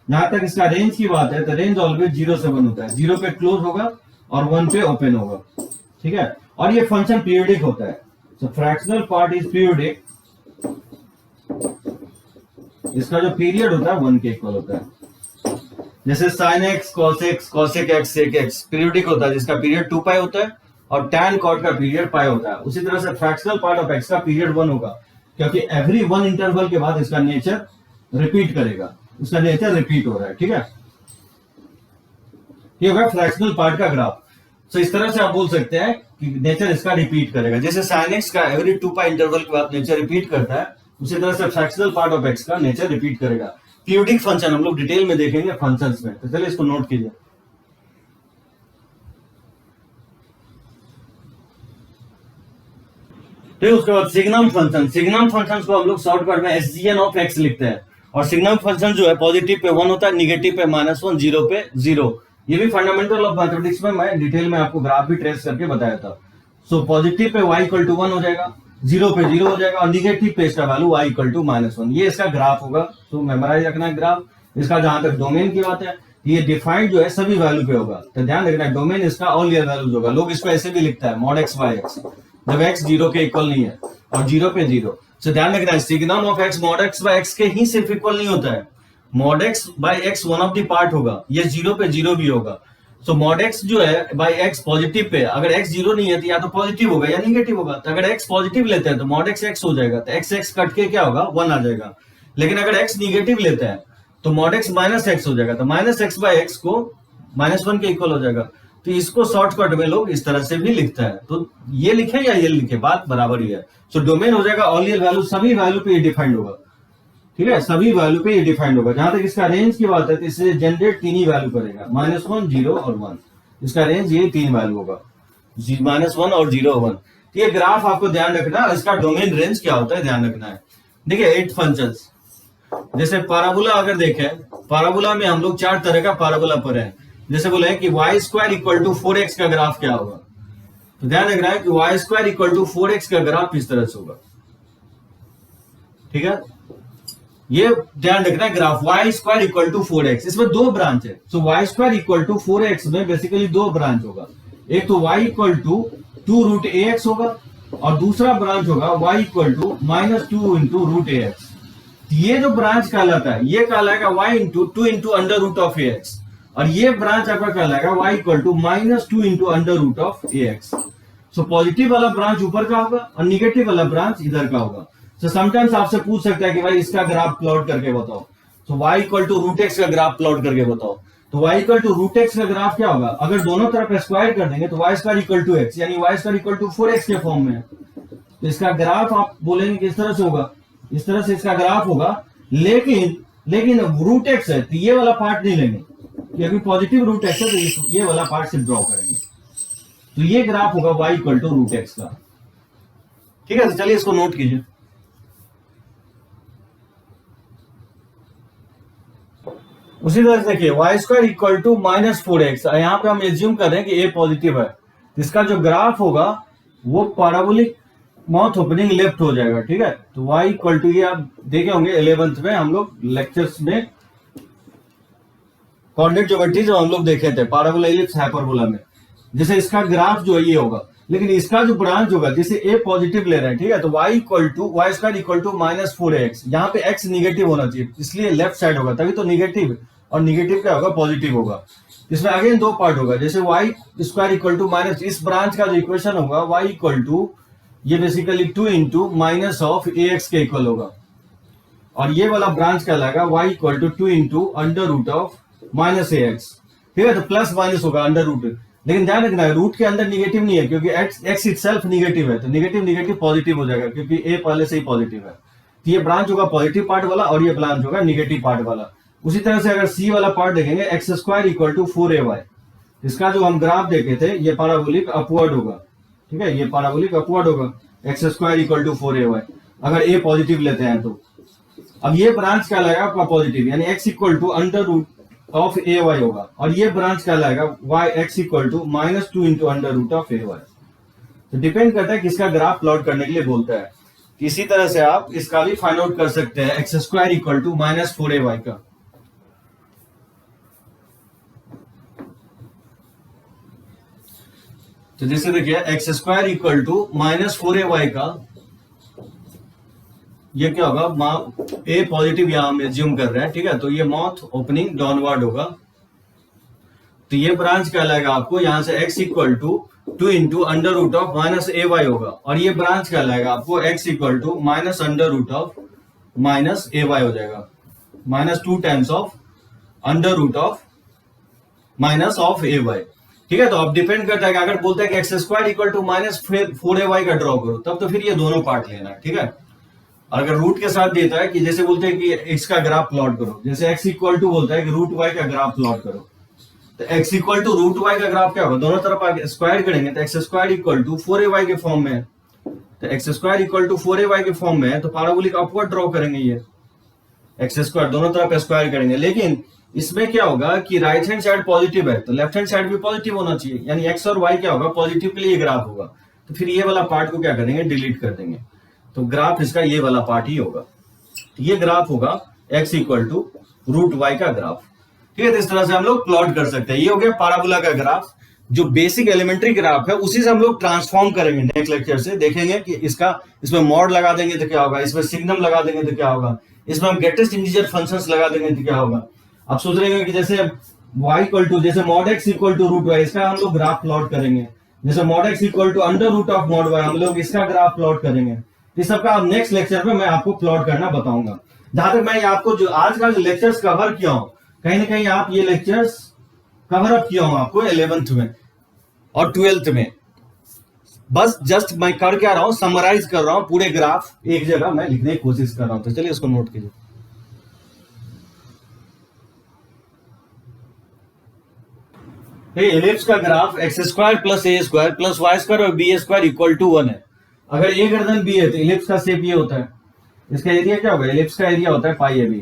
जहां तक इसका रेंज की बात है तो रेंज ऑलवेज 0 से 1 होता है। 0 पे क्लोज होगा और 1 पे ओपन होगा, ठीक है। और ये फंक्शन पीरियडिक होता है। सो फ्रैक्शनल पार्ट इज पीरियडिक। इसका जो पीरियड होता है 1 के इक्वल होता है। जैसे sin x cos x cosec x sec x periodic होता है जिसका पीरियड 2 पाई होता है और tan cot का पीरियड पाई होता है। उसी तरह से फ्रैक्शनल पार्ट ऑफ x का पीरियड 1 होगा, क्योंकि एवरी 1 इंटरवल के बाद इसका नेचर रिपीट करेगा। उसका नेचर रिपीट हो रहा है, ठीक है। ये होगा फ्रैक्शनल पार्ट का ग्राफ। तो इस तरह से आप बोल सकते हैं कि नेचर इसका रिपीट करेगा। जैसे sin x का एवरी 2 पाई इंटरवल के बाद नेचर रिपीट करता है, उसी तरह से फ्रैक्शनल पार्ट ऑफ x का नेचर रिपीट करेगा। पीरियडिक फंक्शन हम लोग डिटेल में देखेंगे फंक्शंस में, तो चलिए इसको नोट कीजिए। फिर उसके बाद सिग्नम फंक्शन। सिग्नम फंक्शन को हम लोग शॉर्टकट में SGN ऑफ x लिखते हैं। और सिग्नम फंक्शन जो है पॉजिटिव पे 1 होता है, निगेटिव पे -1, 0 पे 0। ये भी फंडामेंटल ऑफ मैथमेटिक्स में मैं डिटेल में आपको ग्राफ भी ट्रेस करके बताया था। So positive pay y equal to 1 हो जाएगा, 0 पे 0 हो जाएगा और निगेटिव पे इसका वैल्यू y इक्वल टू -1। ये इसका ग्राफ होगा। तो मेमोराइज रखना है ग्राफ। इसका जहां तक डोमेन की बात है, ये डिफाइंड जो है सभी वैल्यू पे होगा। तो ध्यान रखना है डोमेन इसका ऑल रियल वैल्यूज होगा। लोग इसको ऐसे भी लिखता है mod x by x, जब x 0 के इक्वल नहीं है और 0 पे 0। तो ध्यान रखना है signum of x mod x by x के ही सिर्फ इक्वल नहीं होता है। mod x by x one of the part होगा, ये 0 पे 0 भी होगा। तो mod x जो है by x पॉजिटिव पे, अगर x 0 नहीं है तो या तो पॉजिटिव होगा या निगेटिव होगा। तो अगर x पॉजिटिव लेते हैं तो mod x x हो जाएगा, तो x x कट के क्या होगा 1 आ जाएगा। लेकिन अगर x निगेटिव लेते हैं तो mod x माइनस x हो जाएगा, तो माइनस x by x को -1 के इक्वल हो जाएगा। तो इसको शॉर्टकट में लोग इस तरह से भी लिखता है। तो ये लिखे या ये लिखे, बात बराबर ही है। सो डोमेन हो जाएगा ऑल रियल वैल्यू, सभी वैल्यू पे ये डिफाइंड होगा, ठीक है। सभी वैल्यू पे ये डिफाइंड होगा। जहां तक इसका रेंज की बात है तो इससे जनरेट 3 ही वैल्यू करेगा, -1, 0 और 1। इसका रेंज ये 3 वैल्यू होगा, -1 और 0, 1। ये ग्राफ आपको ध्यान रखना है। इसका डोमेन रेंज क्या होता है ध्यान रखना है। देखिए 8 फंक्शंस। जैसे पैराबोला अगर देखें, पैराबोला में हम लोग 4 तरह का पैराबोला पढ़े हैं। जैसे बोले कि y square equal to 4x का ग्राफ क्या होगा, तो ध्यान रखना है कि y square equal to 4x का ग्राफ इस तरह से होगा, ठीक है। ये ध्यान रखना है graph y square equal to 4x। इसमें 2 ब्रांच है। सो y square equal to 4x में बेसिकली 2 ब्रांच होगा। एक तो y इक्वल टू 2√ax होगा और दूसरा ब्रांच होगा y इक्वल टू -2 √ax। ये जो ब्रांच कहलाता है ये कहलाएगा y into 2 into under root of ax, और ये ब्रांच आपका कहलाएगा y equal to -2 into under root of ax। So positive वाला ब्रांच ऊपर का होगा और निगेटिव वाला ब्रांच इधर का होगा। सो समटाइम्स आपसे पूछ सकता है कि भाई इसका ग्राफ प्लॉट करके बताओ। तो y इक्वल टू √x का ग्राफ प्लॉट करके बताओ। तो y इक्वल टू √x का ग्राफ क्या होगा, अगर दोनों तरफ स्क्वायर कर देंगे तो y square equal to x, यानी y square equal to 4x के फॉर्म में है। तो इसका ग्राफ आप बोलेंगे कि इस तरह से होगा, इस तरह से इसका ग्राफ होगा। लेकिन √x है तो ये वाला पार्ट नहीं लेंगे, क्योंकि पॉजिटिव √x है तो ये वाला पार्ट सिर्फ ड्रॉ करेंगे। तो ये ग्राफ होगा y इक्वल टू √x का, ठीक है। तो चलिए इसको नोट कीजिए। उसी तरह से देखिए y square equal to -4x। यहां पे हम एज्यूम कर रहे हैं कि a पॉजिटिव है। इसका जो ग्राफ होगा वो पैराबोलिक माउथ ओपनिंग लेफ्ट हो जाएगा, ठीक है। तो y इक्वल टू, ये आप देखे होंगे 11th में हम लोग लेक्चर्स में कोऑर्डिनेट ज्योमेट्री जो हम लोग देखे थे पैराबोला, इलिप्स, हाइपरबोला में। जैसे इसका ग्राफ जो है ये होगा, लेकिन इसका जो ब्रांच होगा, जैसे ए पॉजिटिव ले रहे हैं, ठीक है, तो y equal to y square equal to minus 4x, यहाँ पे x निगेटिव होना चाहिए, इसलिए लेफ्ट साइड होगा, तभी तो निगेटिव, और निगेटिव क्या होगा, पॉजिटिव होगा। इसमें अगेन दो पार्ट होगा, जैसे y square equal to minus, इस ब्रांच का जो इक्वेशन होगा वाई इक्वल टू, ये basically 2 into minus of a x के इक्वल होगा, और ये वाला ब्रांच क्या लाएगा, y equal to 2 into under root of minus a x, ठीक है, तो प्लस माइनस होगा अंडर रूट, लेकिन ध्यान रखना है रूट के अंदर निगेटिव नहीं है, क्योंकि एक्स इटसेल्फ निगेटिव है, तो निगेटिव निगेटिव पॉजिटिव हो जाएगा, क्योंकि ए पहले से ही पॉजिटिव है, तो ये ब्रांच होगा पॉजिटिव पार्ट वाला, और ये ब्रांच होगा निगेटिव पार्ट वाला। उसी तरह से अगर सी वाला पार्ट देखेंगे, x square equal to 4ay, इसका जो हम ग्राफ देखे थे, ये पैराबोलिक अपवर्ड होगा, ठीक है, ये पैराबोलिक अपवर्ड होगा, x square equal to 4ay, अगर ए पॉजिटिव लेते हैं तो। अब ये ब्रांच क्या लाएगा आपका पॉजिटिव, यानी x equal to under root of a y होगा, और ये ब्रांच क्या लाएगा, y x equal to minus 2 into under root of a y. तो डिपेंड करता है किसका ग्राफ प्लॉट करने के लिए बोलता है। इसी तरह से आप इसका भी फाइंड आउट कर सकते हैं, x square equal to minus 4ay का। तो जैसे देखिए x square equal to minus 4ay का, ये क्या होगा, ए पॉजिटिव यहां हम एज्यूम कर रहे हैं, ठीक है, तो ये माउथ ओपनिंग डाउनवर्ड होगा, तो ये ब्रांच क्या लाएगा आपको, यहां से x equal to 2 into under root of minus a y होगा, और ये ब्रांच क्या लाएगा आपको, x equal to minus under root of minus a y हो जाएगा, minus 2 times of under root of minus of a y, ठीक है। तो अब डिपेंड करता है कि अगर बोलते हैं कि x square equal to minus 4ay का ड्रॉ करो, तब तो फिर ये दोनों पार्ट लेना है, ठीक है। और अगर रूट के साथ देता है कि जैसे बोलते हैं कि एक्स का ग्राफ प्लॉट करो, जैसे एक्स इक्वल टू बोलता है कि रूट वाई का ग्राफ प्लॉट करो, तो x equal to root y का ग्राफ क्या होगा, दोनों तरफ स्क्वायर करेंगे तो x square equal to 4ay के फॉर्म में है, तो x square equal to 4ay के फॉर्म में है, तो पैराबोलिक अपवर्ड ड्रॉ करेंगे, ये एक्स स्क्वायर दोनों तरफ स्क्वायर करेंगे, लेकिन इसमें क्या होगा कि राइट हैंड साइड पॉजिटिव है, तो लेफ्ट हैंड साइड भी पॉजिटिव होना चाहिए, यानी एक्स और वाई क्या होगा, पॉजिटिव के लिए ग्राफ होगा, तो फिर ये वाला पार्ट को क्या करेंगे, डिलीट कर देंगे, तो ग्राफ इसका ये वाला पार्ट ही होगा, तो ये ग्राफ होगा x equal to root y का ग्राफ, ठीक है। तो इस तरह से हम लोग प्लॉट कर सकते हैं। ये हो गया पैराबोला का ग्राफ, जो बेसिक एलिमेंट्री ग्राफ है, उसी से हम लोग ट्रांसफॉर्म करेंगे। नेक्स्ट लेक्चर से देखेंगे कि इसमें मॉड लगा देंगे तो क्या होगा, इसमें सिग्नम लगा देंगे तो क्या होगा, इसमें हम ग्रेटेस्ट इंटीजर फंक्शंस लगा देंगे तो क्या होगा। आप सोच रहे हैं कि जैसे y इक्वल टू, जैसे mod x equal to root y, इसका हम लोग ग्राफ प्लॉट करेंगे, जैसे mod x equal to under root of mod y, हम लोग इसका ग्राफ प्लॉट करेंगे। इस सबका अब नेक्स्ट लेक्चर में मैं आपको प्लॉट करना बताऊंगा। जहां तक मैं आपको जो आज का जो लेक्चर्स कवर किया हूं, कहीं ना कहीं आप ये लेक्चर्स कवर अप किया हूं आपको 11th में और 12th में, बस जस्ट मैं कर क्या रहा हूं, समराइज कर रहा हूं, पूरे ग्राफ एक जगह मैं लिखने की कोशिश कर रहा हूं। तो चलिए इसको नोट कीजिए। एलिप्स का ग्राफ एक्स स्क्वायर प्लस ए स्क्वायर प्लस वाई स्क्वायर और बी स्क्वायर इक्वल टू 1 है। अगर ए गर्दन बी है तो एलिप्स का शेप ये होता है, इसका एरिया क्या होगा, एलिप्स का एरिया होता है पाई ए बी,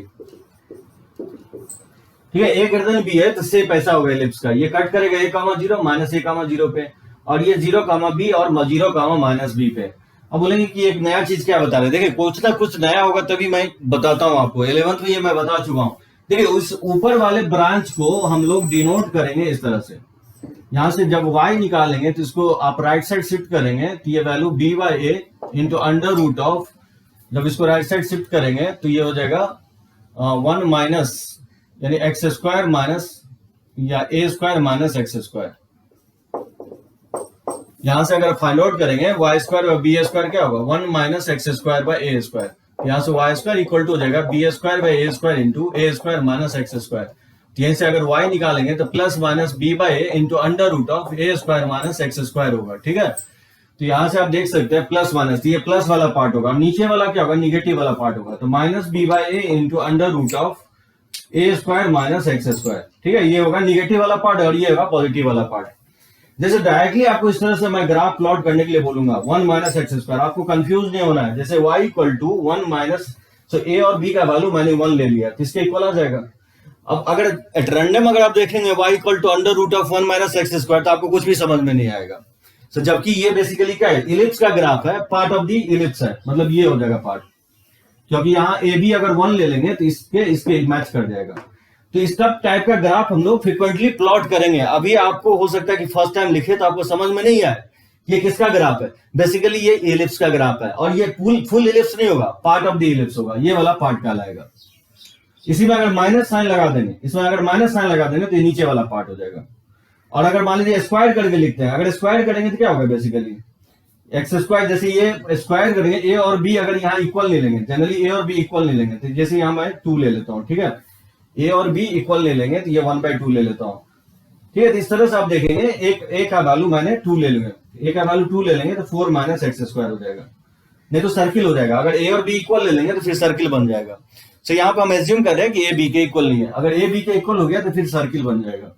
ठीक है। ए गर्दन बी है तो शेप ऐसा होगा एलिप्स का, ये कट करेगा a कामा 0 माइनस a कामा 0 पे, और ये 0 कामा b और 0 कामा माइनस b पे। अब बोलेंगे कि एक नया चीज क्या बता रहे, देखिए कुछ ना कुछ नया होगा तभी मैं बताता हूं आपको, 11th में ये मैं बता चुका हूं। देखिए उस ऊपर वाले ब्रांच को हम लोग डिनोट करेंगे इस तरह से, यहां से जब y निकालेंगे तो इसको आप राइट साइड शिफ्ट करेंगे तो ये value b by a into under root of, जब इसको राइट साइड शिफ्ट करेंगे तो ये हो जाएगा 1 माइनस, यानी एक्स स्क्वायर माइनस या a square minus x square. यहां से अगर फाइंड आउट करेंगे वाई स्क्वायर और बी स्क्वायर क्या होगा, 1 minus x square by a square, यहां से वाई स्क्वायर इक्वल टू हो जाएगा b square by a square into a square minus x square. यहीं से अगर y निकालेंगे तो plus minus b by a into under root of a square minus x square होगा, ठीक है। तो यहां से आप देख सकते हैं प्लस माइनस, ये प्लस वाला पार्ट होगा, नीचे वाला क्या होगा, निगेटिव वाला पार्ट होगा, तो minus b by a into under root of a square minus x square, ठीक है। ये होगा निगेटिव वाला पार्ट और ये होगा पॉजिटिव वाला पार्ट। जैसे डायरेक्टली आपको इस तरह से मैं ग्राफ प्लॉट करने के लिए बोलूंगा 1 माइनस एक्स स्क्वायर, आपको कंफ्यूज नहीं होना है। जैसे y इक्वल टू 1 माइनस, तो a और b का वैल्यू मैंने 1 ले लिया तो इसके इक्वल आ जाएगा। अब अगर एट रैंडम अगर आप देखेंगे y equal to under root of 1 minus x square, तो आपको कुछ भी समझ में नहीं आएगा। तो जबकि ये बेसिकली क्या है, इलिप्स का ग्राफ है, पार्ट ऑफ दी इलिप्स है, मतलब ये हो जाएगा पार्ट, क्योंकि यहाँ ए बी अगर 1 ले लेंगे तो इसके मैच कर जाएगा। तो इस टाइप का ग्राफ हम लोग फ्रिक्वेंटली प्लॉट करेंगे। अभी आपको हो सकता है कि फर्स्ट टाइम लिखे तो आपको समझ में नहीं आए ये किसका ग्राफ है? बेसिकली ये इलिप्स का ग्राफ है, और ये फुल इलिप्स नहीं होगा, पार्ट ऑफ द इलिप्स होगा, ये वाला पार्ट कहलाएगा। इसी में अगर माइनस साइन लगा देंगे, इसमें अगर माइनस साइन लगा देंगे तो ये नीचे वाला पार्ट हो जाएगा। और अगर मान लीजिए स्क्वायर करके लिखते हैं, अगर स्क्वायर करेंगे तो क्या होगा? बेसिकली एक्स स्क्वायर, जैसे ये स्क्वायर करेंगे, ए और बी अगर यहाँ इक्वल नहीं लेंगे, जनरली ए और बी इक्वल नहीं लेंगे, तो जैसे यहाँ मैं 2 ले लेता हूँ, ठीक है, ए और बी इक्वल ले लेंगे तो ये 1/2 ले लेता हूँ, ठीक है। तो इस तरह से आप देखेंगे, ए का वैल्यू मैंने 2 ले लूंगा, ए का वैल्यू 2 ले लेंगे तो 4 माइनस एक्स स्क्वायर हो जाएगा, नहीं तो सर्किल हो जाएगा। अगर ए और बी इक्वल ले लेंगे तो फिर सर्किल बन जाएगा। तो यहाँ पे हम एज्यूम कर रहे हैं कि ए बी के इक्वल नहीं है, अगर ए बी के इक्वल हो गया तो फिर सर्किल बन जाएगा।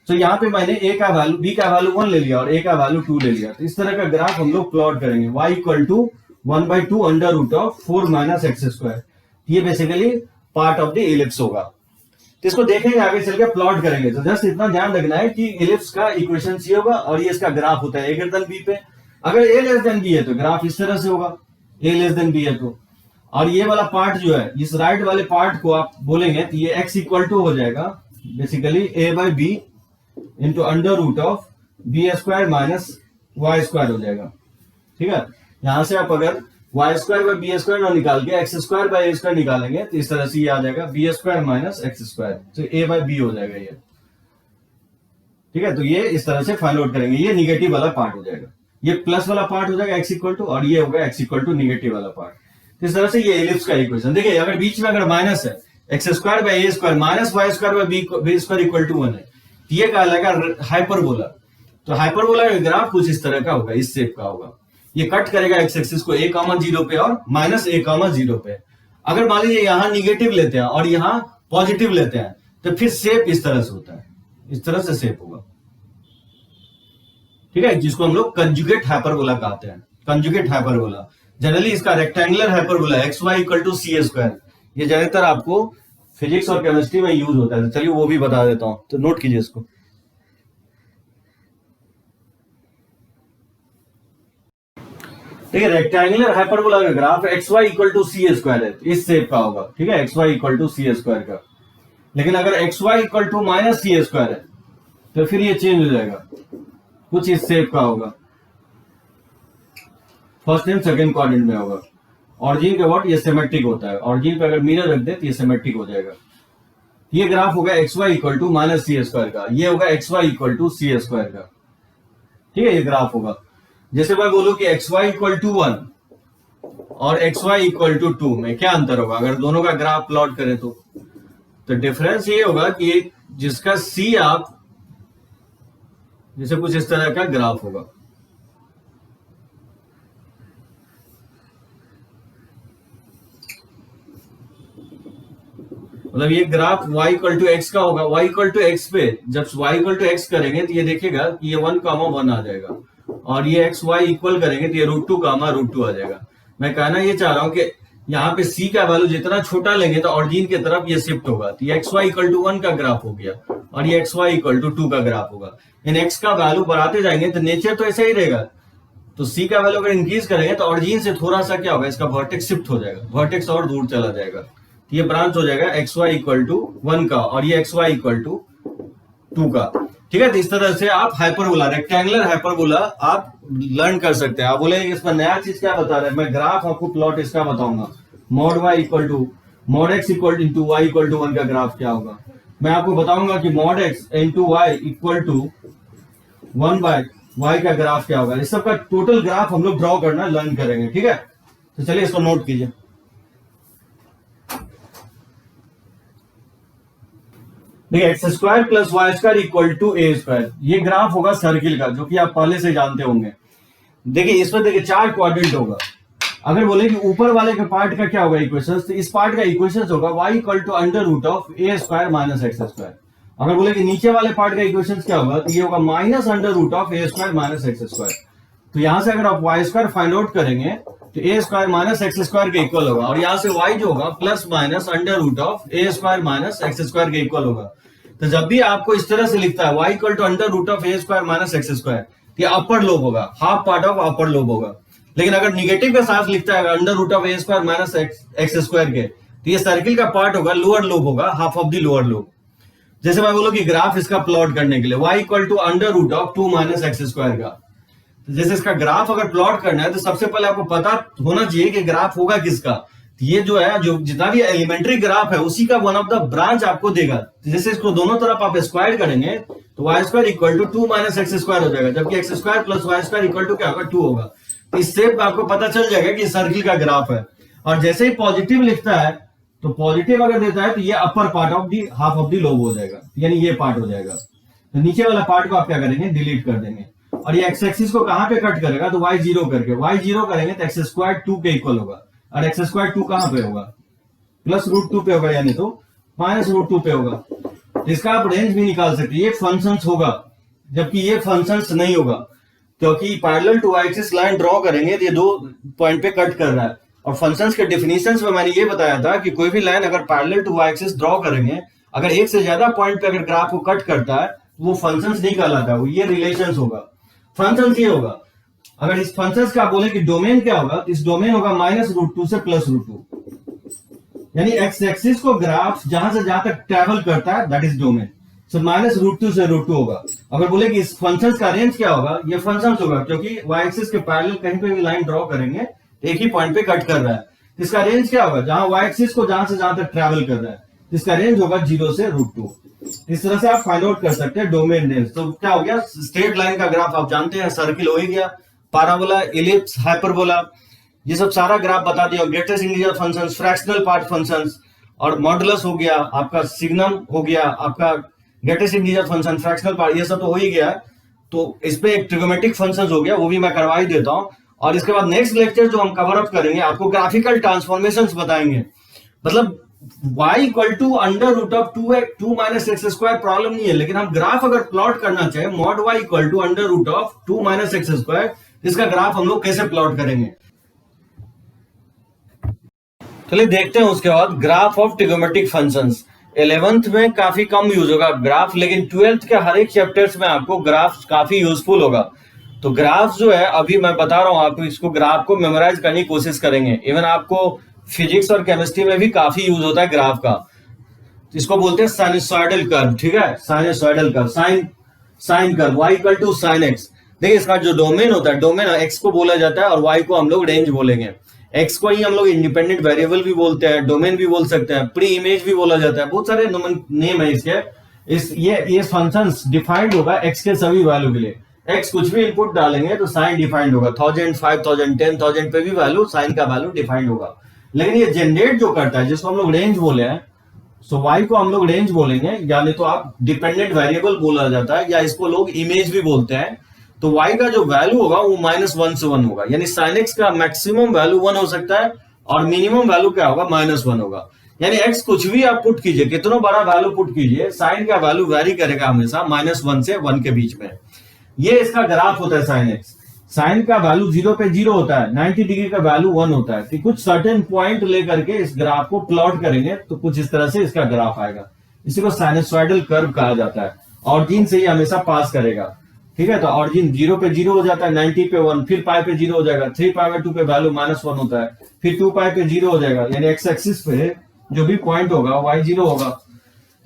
तो यहाँ पे मैंने ए का वैल्यू, बी का वैल्यू 1 ले लिया और ए का वैल्यू 2 ले लिया। तो इस तरह का ग्राफ हम लोग प्लॉट करेंगे, y equal to 1/2 under root of 4 minus x square. ये basically part of the ellipse होगा। तो इसको देखेंगे, आगे चल के प्लॉट करेंगे। तो जस्ट इतना ध्यान रखना है कि इलिप्स का इक्वेशन ये होगा और ये इसका ग्राफ होता है a ग्रेटर देन b पे। अगर a लेस देन b है तो ग्राफ इस तरह से होगा, a लेस देन b है तो। और ये वाला पार्ट जो है, इस राइट वाले पार्ट को आप बोलेंगे तो ये x इक्वल टू हो जाएगा basically a/b into under root of b square minus y square हो जाएगा, ठीक है। यहां से आप अगर y square by b square ना निकाल के x square by a square निकालेंगे तो इस तरह से ये आ जाएगा b square minus x square, तो ए बाय बी हो जाएगा ये, ठीक है। तो ये इस तरह से फाइंड आउट करेंगे, ये निगेटिव वाला पार्ट हो जाएगा, ये प्लस वाला पार्ट हो जाएगा एक्स इक्वल टू, और ये होगा एक्स इक्वल टू निगेटिव वाला पार्ट। इस तरह से ये इलिप्स का इक्वेशन। देखिए अगर बीच में अगर माइनस है, x square by a square minus y square by b square equal to 1 है, ये कहलाएगा हाइपरबोला। तो हाइपरबोला का ग्राफ कुछ इस तरह का होगा, इस शेप का होगा। ये कट करेगा एक्स एक्सिस को a,0 पे और -a,0 पे। अगर मान लीजिए यहां निगेटिव लेते हैं और यहां पॉजिटिव लेते हैं तो फिर शेप इस तरह से होता है, इस तरह से शेप होगा, ठीक है, जिसको हम लोग कंजुगेट हाइपरबोला कहते हैं। कंजुगेट हाइपरबोला जनरली इसका rectangular hyperbola xy equal to c square, ये ज्यादातर आपको फिजिक्स और केमिस्ट्री में यूज होता है। चलिए वो भी बता देता हूं, तो नोट कीजिए इसको। ठीक है, रेक्टेंगुलर हाइपरबोला का graph xy equal to c square है, इस शेप का होगा, ठीक है, xy equal to c square का। लेकिन अगर xy equal to minus c square है तो फिर ये चेंज हो जाएगा, कुछ इस शेप का होगा, फर्स्ट एंड सेकंड क्वाड्रेंट में होगा। ऑरिजिन का व्हाट, ये सिमेट्रिक होता है, ऑरिजिन पे अगर मिरर रख दे तो ये सिमेट्रिक हो जाएगा। ये ग्राफ होगा xy equal to minus c square का, ये होगा xy equal to c square का, ठीक है, ये ग्राफ होगा। जैसे मैं बोलूं कि xy इक्वल टू 1 और xy इक्वल टू 2 में क्या अंतर होगा अगर दोनों का ग्राफ प्लॉट करें तो डिफरेंस ये होगा कि जिसका c आप जैसे कुछ इस तरह का ग्राफ होगा, मतलब ये graph y equal to x का होगा। y इक्वल टू एक्स पे जब y इक्वल टू एक्स करेंगे तो ये देखिएगा कि ये 1,1 आ जाएगा, और ये एक्स वाई इक्वल करेंगे तो ये √2, आ जाएगा। मैं कहना ये चाह रहा हूं कि यहाँ पे c का वैल्यू जितना छोटा लेंगे तो ऑरिजिन की तरफ ये शिफ्ट होगा, तो ये xy इक्वल टू 1 का ग्राफ हो गया और ये xy इक्वल टू 2 का ग्राफ होगा। इन x का वैल्यू बढ़ाते जाएंगे तो नेचर तो ऐसा ही रहेगा, तो c का वैल्यू अगर इंक्रीज करेंगे तो ऑरिजिन से थोड़ा सा क्या होगा, इसका वर्टेक्स शिफ्ट हो जाएगा, वर्टेक्स और दूर चला जाएगा, ये ब्रांच हो जाएगा xy इक्वल टू 1 का और ये xy इक्वल टू 2 का, ठीक है। तो इस तरह से आप हाइपरबोला, रेक्टेंगुलर हाइपरबोला आप लर्न कर सकते हैं। आप बोलेंगे इसमें नया चीज क्या बता रहे हैं, मैं ग्राफ आपको प्लॉट इसका बताऊंगा, mod y equal to mod x equal to y equal to 1 का ग्राफ क्या होगा। मैं आपको बताऊंगा कि mod x into y equal to 1/y का ग्राफ क्या होगा। इस सब का टोटल ग्राफ हम लोग ड्रॉ करना लर्न करेंगे, ठीक है। तो चलिए इसको नोट कीजिए। देखिए x square plus y square equal to a square, ये ग्राफ होगा सर्किल का, जो कि आप पहले से जानते होंगे। देखिए इसमें देखिए 4 क्वाड्रेंट होगा। अगर बोले कि ऊपर वाले के पार्ट का क्या होगा इक्वेशन, तो इस पार्ट का इक्वेशन होगा y equal to under root of a square minus x square. अगर बोले कि नीचे वाले पार्ट का इक्वेशन क्या होगा, तो ये होगा minus under root of a square minus x square. तो यहां से अगर आप वाई स्क्वायर फाइंड आउट करेंगे तो a square minus x square के इक्वल होगा, और यहाँ से y जो होगा plus minus under root of a square minus x square के इक्वल होगा। तो जब भी आपको इस तरह से लिखता है y equal to under root of a square minus x square, ये अपर लोब होगा, half part of upper lobe होगा। लेकिन अगर निगेटिव के साथ लिखता है under root of a square minus x square के, तो ये सर्किल का पार्ट होगा, लोअर लोब होगा, half of the lower lobe. जैसे मैं बोलूं कि ग्राफ इसका प्लॉट करने के लिए y equal to under root of 2 minus x square का, तो जैसे इसका ग्राफ अगर प्लॉट करना है तो सबसे पहले आपको पता होना चाहिए कि ग्राफ होगा किसका। तो ये जो है, जो जितना भी एलिमेंट्री ग्राफ है उसी का वन ऑफ द ब्रांच आपको देगा। तो जैसे इसको दोनों तरफ आप स्क्वायर करेंगे तो y square equal to 2 minus x square हो जाएगा, जबकि x square plus y square equal to क्या होगा, 2 होगा। तो इस स्टेप में आपको पता चल जाएगा कि सर्किल का ग्राफ है। और जैसे ही पॉजिटिव लिखता है तो पॉजिटिव अगर देता है तो ये upper part of the half of the lobe हो जाएगा, यानी ये पार्ट हो जाएगा। तो नीचे वाला पार्ट को आप क्या करेंगे, डिलीट कर देंगे। और ये एक्स एक्सिस को कहां पे कट करेगा, तो वाई जीरो करके, वाई जीरो करेंगे तो एक्स स्क्वायर 2 के इक्वल होगा। और एक्स स्क्वायर 2 कहां पे होगा, प्लस रूट 2 पे होगा, यानी तो माइनस रूट 2 पे होगा। तो इसका आप रेंज भी निकाल सकते हैं, ये फंक्शंस होगा, जबकि ये फंक्शंस नहीं होगा, क्योंकि parallel to y axis line draw करेंगे तो ये 2 पॉइंट पे कट कर रहा है। और फंक्शंस के डेफिनेशंस में मैंने ये बताया था कि कोई भी लाइन अगर parallel to y axis draw करेंगे, अगर एक से ज्यादा पॉइंट पे अगर ग्राफ को कट करता है तो वो फंक्शंस नहीं कहलाता, वो ये रिलेशंस होगा, फंक्शंस ये होगा। अगर इस फंक्शंस का बोले कि डोमेन क्या होगा, तो इस डोमेन होगा माइनस रूट 2 से प्लस रूट 2, यानी एक्स एक्सिस को ग्राफ जहां से जहां तक ट्रेवल करता है that is domain. So minus root 2 से रूट 2 होगा। अगर बोले कि इस फंक्शंस का रेंज क्या होगा, ये फंक्शंस होगा, क्योंकि वाई एक्सिस के पैरेलल कहीं पे भी लाइन ड्रॉ करेंगे एक ही पॉइंट पे कट कर रहा है। इसका रेंज क्या होगा, जहां वाई एक्सिस को जहां से जहां तक ट्रेवल कर रहा है, इसका रेंज होगा 0 से रूट 2। इस तरह से आप फाइंड आउट कर सकते हैं डोमेन रेंज। तो क्या हो गया, स्ट्रेट लाइन का ग्राफ आप जानते हैं, सर्किल हो ही गया, पैराबोला, इलिप्स, हाइपरबोला, ये सब सारा ग्राफ बता दिया। Greatest integer functions, fractional part functions, और मॉडुलस हो गया, आपका सिग्नम हो गया, आपका greatest integer function, fractional part, ये सब तो हो ही गया। तो इस पे एक ट्रिगोमेट्रिक फंक्शंस हो गया, वो भी मैं करवा ही देता हूं। और इसके बाद नेक्स्ट लेक्चर जो हम कवर अप करेंगे, आपको ग्राफिकल ट्रांसफॉर्मेशंस बताएंगे। मतलब y equal to under root of 2 minus x square problem नहीं है, लेकिन हम ग्राफ अगर प्लॉट करना चाहे mod y equal to under root of 2 minus x square, इसका ग्राफ हम लोग कैसे प्लॉट करेंगे, चलिए देखते हैं। उसके बाद graph of trigonometric functions 11th में काफी कम यूज होगा ग्राफ, लेकिन 12th के हर एक चैप्टर्स में आपको ग्राफ काफी यूजफुल होगा। तो ग्राफ जो है, अभी मैं बता रहा हूं आपको, इसको ग्राफ को मेमोराइज करने की कोशिश करेंगे। इवन आपको फिजिक्स और केमिस्ट्री में भी काफी यूज होता है ग्राफ का। इसको बोलते हैं साइनसॉइडल कर्व, ठीक है, sinusoidal curve, sine curve, y equal to sine x. देखिए इसका जो डोमेन होता है, डोमेन x को बोला जाता है और y को हम लोग रेंज बोलेंगे। x को ही हम लोग इंडिपेंडेंट वेरिएबल भी बोलते हैं, डोमेन भी बोल सकते हैं, प्री इमेज भी बोला जाता है, बहुत सारे नेम है इसके। ये फंक्शंस डिफाइंड होगा x के सभी वैल्यू के लिए। x कुछ भी इनपुट डालेंगे तो साइन डिफाइंड होगा, 1000, 5000, 10,000 पे भी वैल्यू, साइन का वैल्यू डिफाइंड होगा। लेकिन ये जनरेट जो करता है, जिसको हम लोग रेंज बोले हैं, सो y को हम लोग रेंज बोलेंगे, यानी तो आप डिपेंडेंट वेरिएबल बोला जाता है, या इसको लोग इमेज भी बोलते हैं। तो y का जो वैल्यू होगा वो -1 से 1 होगा, यानी sin x का मैक्सिमम वैल्यू 1 हो सकता है और मिनिमम वैल्यू क्या होगा, -1 होगा। यानी x कुछ भी आप पुट कीजिए, कितना बड़ा वैल्यू पुट कीजिए, साइन का वैल्यू वेरी करेगा हमेशा -1 से 1 के बीच में। ये इसका ग्राफ होता है sin x। साइन का वैल्यू 0 पे 0 होता है, 90 डिग्री का वैल्यू 1 होता है। कि कुछ सर्टेन पॉइंट लेकर के इस ग्राफ को प्लॉट करेंगे तो कुछ इस तरह से इसका ग्राफ आएगा। इसी को साइनसॉइडल कर्व कहा जाता है। ऑरिजिन से ही हमेशा पास करेगा, ठीक है। तो ऑरिजिन 0 पे 0 हो जाता है, 90 पे 1, फिर पाई पे 0 हो जाएगा, 3 पाई पे 2 पे वैल्यू -1 होता है, फिर 2 पाई पे 0 हो जाएगा, यानी एक्स एक्सिस पे जो भी पॉइंट होगा y 0 होगा।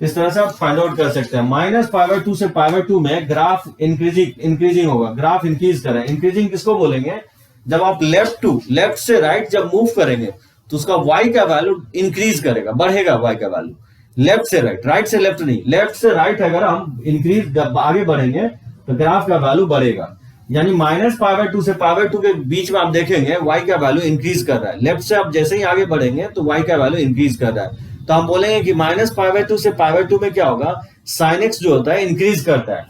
इस तरह से आप फाइंड आउट कर सकते हैं। -π/2 से π/2 में ग्राफ इंक्रीजिंग होगा, ग्राफ इंक्रीज कर रहा है। इंक्रीजिंग किसको बोलेंगे, जब आप लेफ्ट से राइट जब मूव करेंगे तो उसका y का वैल्यू इंक्रीज करेगा, बढ़ेगा y का वैल्यू। लेफ्ट से राइट से लेफ्ट नहीं, लेफ्ट से राइट अगर हम इंक्रीज आगे बढ़ेंगे तो ग्राफ का वैल्यू बढ़ेगा। यानी -π/2 से π/2 के बीच में आप देखेंगे y का वैल्यू इंक्रीज कर रहा है। लेफ्ट से आप जैसे ही आगे बढ़ेंगे तो y का वैल्यू इंक्रीज कर रहा है। तो हम बोलेंगे कि -π/2 से π/2 में क्या होगा, sin x जो होता है इंक्रीज करता है।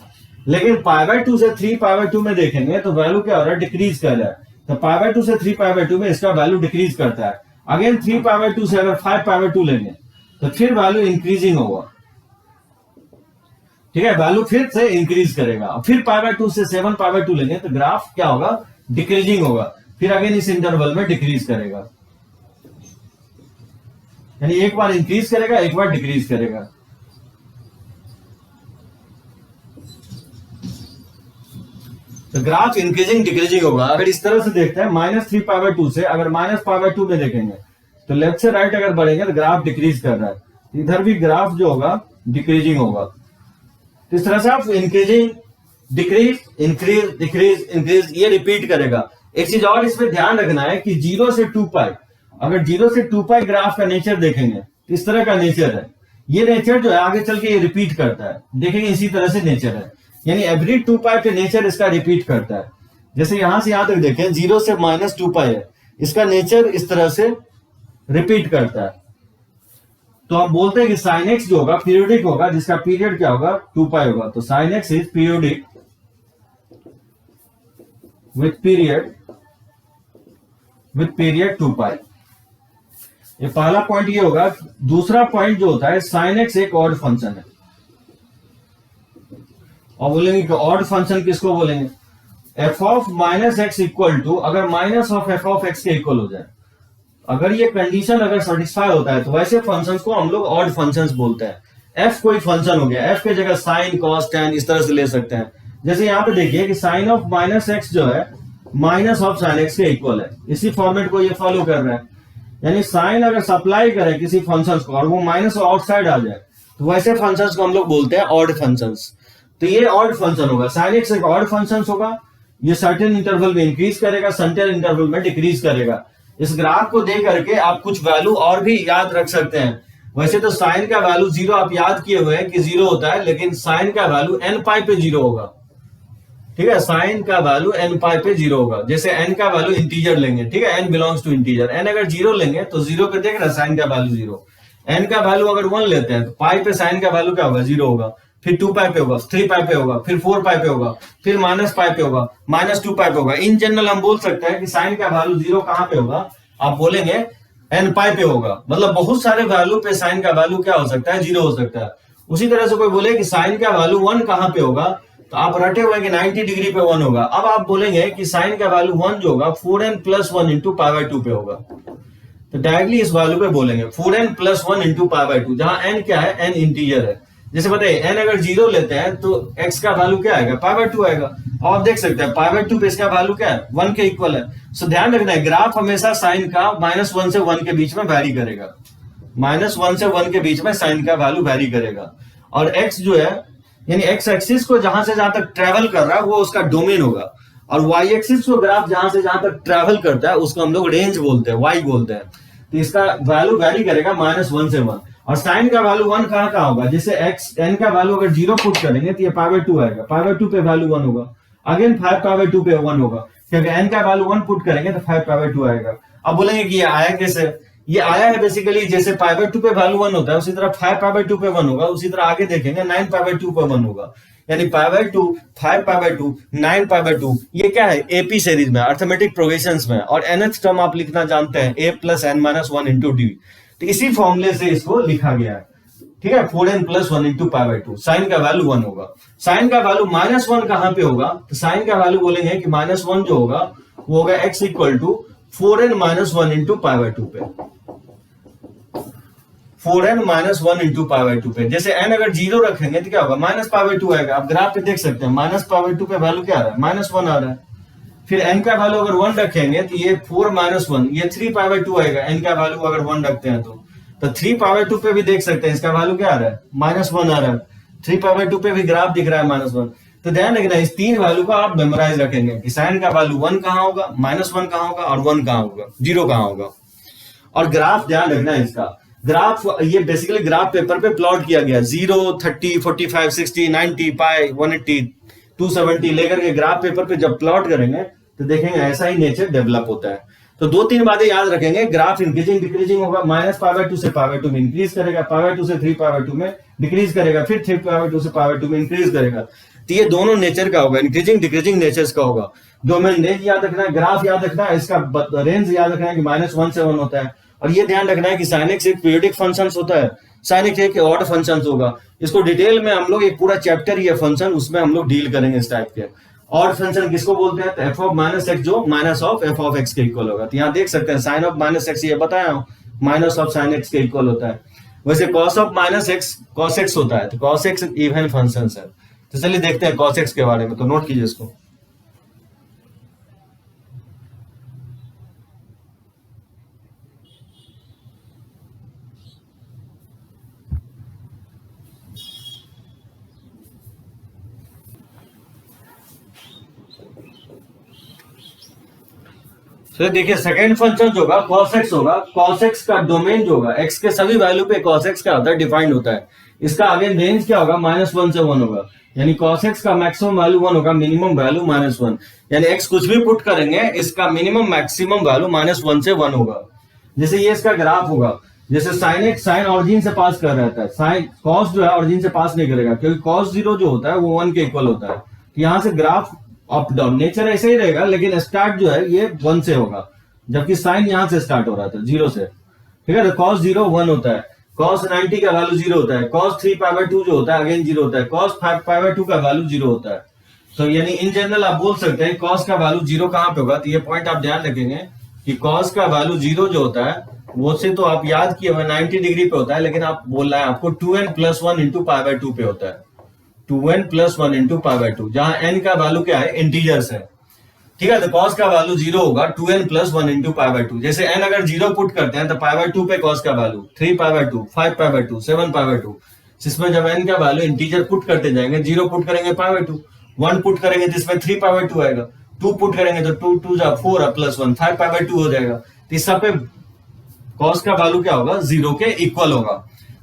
लेकिन π/2 से 3π/2 में देखेंगे तो वैल्यू क्या हो रहा है, डिक्रीज कर रहा है। तो π/2 से 3π/2 में इसका वैल्यू डिक्रीज करता है। अगेन 3π/2 से अगर 5π/2 लेंगे तो फिर वैल्यू इंक्रीजिंग होगा, ठीक है, वैल्यू फिर से इंक्रीज करेगा। फिर π/2 से 7π/2 लेंगे तो ग्राफ क्या होगा, डिक्रीजिंग होगा। फिर अगेन इस इंटरवल में डिक्रीज करेगा, यानी एक बार इंक्रीज करेगा, एक बार डिक्रीज करेगा। तो ग्राफ इंक्रीजिंग डिक्रीजिंग होगा। अगर इस तरह से देखते हैं -3π/2 से अगर -π/2 में देखेंगे तो लेफ्ट से राइट अगर बढ़ेंगे तो ग्राफ डिक्रीज कर रहा है, इधर भी ग्राफ जो होगा डिक्रीजिंग होगा। तो इस तरह से आप increasing decrease increase decrease increase, ये रिपीट करेगा। एक चीज और इसमें ध्यान रखना है कि 0 से 2 पाई, अगर 0 से 2 पाई ग्राफ का नेचर देखेंगे तो इस तरह का नेचर है। ये नेचर जो है आगे चल के ये रिपीट करता है, देखेंगे इसी तरह से नेचर है, यानी एवरी 2 पाई पे नेचर इसका रिपीट करता है। जैसे यहां से यहां तक देखें 0 से -2 पाई है, इसका नेचर इस तरह से रिपीट करता है। तो हम बोलते हैं कि साइन एक्स जो होगा पीरियोडिक होगा, जिसका पीरियड क्या होगा 2 पाई होगा। तो sine x is periodic with period 2 पाई। ये पहला पॉइंट ये होगा। दूसरा पॉइंट जो होता है साइन एक्स एक ऑड फंक्शन है, और बोलेंगे कि ऑड फंक्शन किसको बोलेंगे, f of minus x equal to, अगर minus of f of x के इक्वल हो जाए, अगर ये कंडीशन अगर सेटिस्फाई होता है तो वैसे फंक्शंस को हम लोग ऑड फंक्शंस बोलते हैं। एफ कोई फंक्शन हो गया, एफ के जगह साइन कॉस टैन इस तरह से ले सकते हैं। जैसे यहां पे देखिए कि साइन ऑफ माइनस एक्स जो है माइनस ऑफ साइन एक्स के इक्वल है, इसी फॉर्मेट को ये फॉलो कर रहा है। यानी साइन अगर सप्लाई करे किसी फंक्शन को और वो माइनस आउटसाइड आ जाए तो वैसे फंक्शंस को हम लोग बोलते हैं ऑड फंक्शंस। तो ये ऑड फंक्शन होगा, साइन एक्स एक ऑड फंक्शन होगा। ये सर्टेन इंटरवल में इंक्रीज करेगा, सर्टेन इंटरवल में डिक्रीज करेगा। इस ग्राफ को देख करके आप कुछ वैल्यू और भी याद रख सकते हैं। वैसे तो साइन का वैल्यू 0 आप याद किए हुए हैं कि 0 होता है, लेकिन साइन का वैल्यू n पाई पे 0 होगा। ठीक है, साइन का वैल्यू n पाई पे 0 होगा। जैसे n का वैल्यू इंटीजर लेंगे, ठीक है, n belongs to integer, n अगर 0 लेंगे तो 0 पे देख रहे साइन का वैल्यू 0। n का वैल्यू अगर 1 लेते हैं तो पाई पे साइन का वैल्यू क्या होगा 0 होगा, फिर 2 पाई पे होगा, 3 पाई पे होगा, फिर 4 पाई पे होगा, फिर माइनस पाई पे होगा, -2 पाई पे होगा। इन जनरल हम बोल सकते हैं कि साइन का वैल्यू 0 कहां पे होगा, आप बोलेंगे n पाई पे होगा। मतलब बहुत सारे वैल्यू पे साइन का वैल्यू क्या हो सकता है 0 हो सकता है। उसी तरह से कोई बोले कि साइन का वैल्यू 1 कहां पे होगा, तो आप रटे हुए कि 90 डिग्री पे 1 होगा। अब आप बोलेंगे कि साइन का वैल्यू 1 जो होगा 4n + 1 इंटू π/2 पे होगा। तो डायरेक्टली इस वैल्यू पे बोलेंगे 4n + 1 इंटू π/2, जहां n क्या है, n इंटीजर है। जैसे बताइए n अगर 0 लेते हैं तो x का वैल्यू क्या आएगा, π/2 आएगा। और आप देख सकते हैं π/2 पे इसका वैल्यू क्या है 1 के इक्वल है। सो ध्यान रखना है ग्राफ हमेशा साइन का -1 से 1 के बीच में वैरी करेगा, -1 से 1 के बीच में साइन का वैल्यू वैरी करेगा। और x जो है यानी एक्स एक्सिस को जहां से जहां तक ट्रेवल कर रहा है वो उसका डोमेन होगा, और वाई एक्सिस को ग्राफ जहां से जहां तक ट्रेवल करता है उसको हम लोग रेंज बोलते हैं, वाई बोलते हैं। तो इसका वैल्यू वैरी करेगा -1 से 1। और साइन का वैल्यू 1 कहां होगा, जैसे एक्स एन का वैल्यू अगर 0 पुट करेंगे तो ये π/2 आएगा, π/2 पे वैल्यू 1 होगा, अगेन 5π/2 पे 1 होगा, क्योंकि एन का वैल्यू 1 पुट करेंगे तो 5π/2 आएगा। अब बोलेंगे कि ये आया कैसे, ये आया है बेसिकली जैसे π/2 पे वैल्यू 1 होता है उसी तरह 5π/2 पे 1 होगा, उसी तरह आगे देखेंगे 9π/2 पे 1 होगा। यानी π/2, 5π/2, 9π/2 ये क्या है एपी सीरीज में, अर्थमेटिक प्रोग्रेशंस में। और nth टर्म आप लिखना जानते हैं a + n - 1 इंटू डी। तो इसी फॉर्मूले से इसको लिखा गया है। ठीक है, 4n + 1 इंटू π/2, साइन का वैल्यू 1 होगा। साइन का वैल्यू -1 कहां पे होगा, तो साइन का वैल्यू बोलेंगे कि -1 जो होगा वो होगा x = 4n - 1 इंटू π/2 पे, 4n - 1 इंटू π/2 पे। जैसे n अगर 0 रखेंगे तो क्या होगा -π/2 आएगा। आप ग्राफ पे देख सकते हैं -π/2 पे वैल्यू क्या आ रहा है -1 आ रहा है। फिर n का वैल्यू अगर 1 रखेंगे तो ये 4 - 1 ये 3π/2 आएगा। n का वैल्यू अगर 1 रखते हैं तो 3π/2 पे भी देख सकते हैं इसका वैल्यू क्या आ रहा है -1 आ रहा है। 3π/2 पे भी ग्राफ दिख रहा है -1। तो ध्यान रखना इस 3 वैल्यू को आप मेमोराइज रखेंगे कि साइन का वैल्यू 1 कहां होगा, -1 कहां होगा और 1 कहां होगा, 0 कहां होगा। और ग्राफ ध्यान रखना है इसका, ग्राफ ये बेसिकली ग्राफ पेपर पे प्लॉट किया गया 0, 30, 45, 60, 90, पाई 180, 270 लेकर के ग्राफ पेपर पे जब प्लॉट करेंगे तो देखेंगे ऐसा ही नेचर डेवलप होता है। तो 2-3 बातें याद रखेंगे, ग्राफ इंक्रीजिंग डिक्रीजिंग होगा, -π/2 से π/2 में इंक्रीज करेगा, π/2 से 3π/2 में डिक्रीज करेगा, फिर 3π/2 से π/2 में इंक्रीज करेगा। तो ये दोनों नेचर का होगा, इंक्रीजिंग डिक्रीजिंग नेचर्स का होगा। डोमेन रेंज याद रखना है, ग्राफ याद रखना है, इसका रेंज याद रखना है कि -1 से 1 होता है। और ये ध्यान रखना है कि sin x एक पीरियोडिक फंक्शन होता है, sin x एक ऑड फंक्शन होगा। इसको डिटेल में हम लोग एक पूरा चैप्टर ये फंक्शन उसमें हम लोग डील करेंगे इस टाइप के। ऑड फंक्शन किसको बोलते हैं, तो f ऑफ -x जो -f ऑफ x के इक्वल होगा। तो यहाँ देख सकते हैं sin ऑफ -x ये बताया हूँ माइनस ऑफ sin x के इक्वल होता है। वैसे cos of -x cos x होता है, तो cos x इवन फंक्शन है। तो चलिए देखते हैं cos x के बारे में, तो नोट कीजिए इसको। तो देखिए सेकंड फंक्शन जो होगा cos x होगा। cos x का डोमेन जो होगा x के सभी वैल्यू पे cos x क्या होता है, डिफाइंड होता है। इसका अगेन रेंज क्या होगा, -1 से 1 होगा। यानी cos x का मैक्सिमम वैल्यू 1 होगा, मिनिमम वैल्यू -1। यानी x कुछ भी पुट करेंगे इसका मिनिमम मैक्सिमम वैल्यू -1 से 1 होगा। जैसे ये इसका ग्राफ होगा, जैसे साइन एक्स साइन ऑरिजिन से पास कर रहता है, साइन कॉस जो है ऑरिजिन से पास नहीं करेगा, क्योंकि cos 0 जो होता है वो 1 के इक्वल होता है। तो यहाँ से ग्राफ अप डाउन नेचर ऐसे ही रहेगा, लेकिन स्टार्ट जो है ये 1 से होगा, जबकि साइन यहां से स्टार्ट हो रहा था 0 से। ठीक है, तो cos 0 1 होता है, cos 90 का वैल्यू 0 होता है, cos 3π/2 जो होता है अगेन 0 होता है, cos 5π/2 का वैल्यू 0 होता है। तो यानी इन जनरल आप बोल सकते हैं cos का वैल्यू 0 कहां पे होगा। तो ये पॉइंट आप ध्यान रखेंगे कि cos का वैल्यू 0 जो होता है वो से तो आप याद किए हुए 90 डिग्री पे होता है, लेकिन आप बोल रहे हैं आपको 2n + 1 × π/2 पे होता है, 2n + 1 × π/2, जहां n का वैल्यू क्या है, इंटीजर्स है। ठीक है, तो cos का वैल्यू 0 होगा 2n + 1 × π/2। जैसे n अगर 0 पुट करते हैं तो π/2 पे cos का वैल्यू 3π/2, 5π/2, 7π/2। जिसमें जब n का वैल्यू इंटीजर पुट करते जाएंगे, 0 पुट करेंगे π/2, 1 पुट करेंगे जिसमें 3π/2 आएगा, 2 पुट करेंगे तो 2 2 जा 4 + 1 5π/2 हो जाएगा। तो इस सब पे cos का वैल्यू क्या होगा, 0 के इक्वल होगा।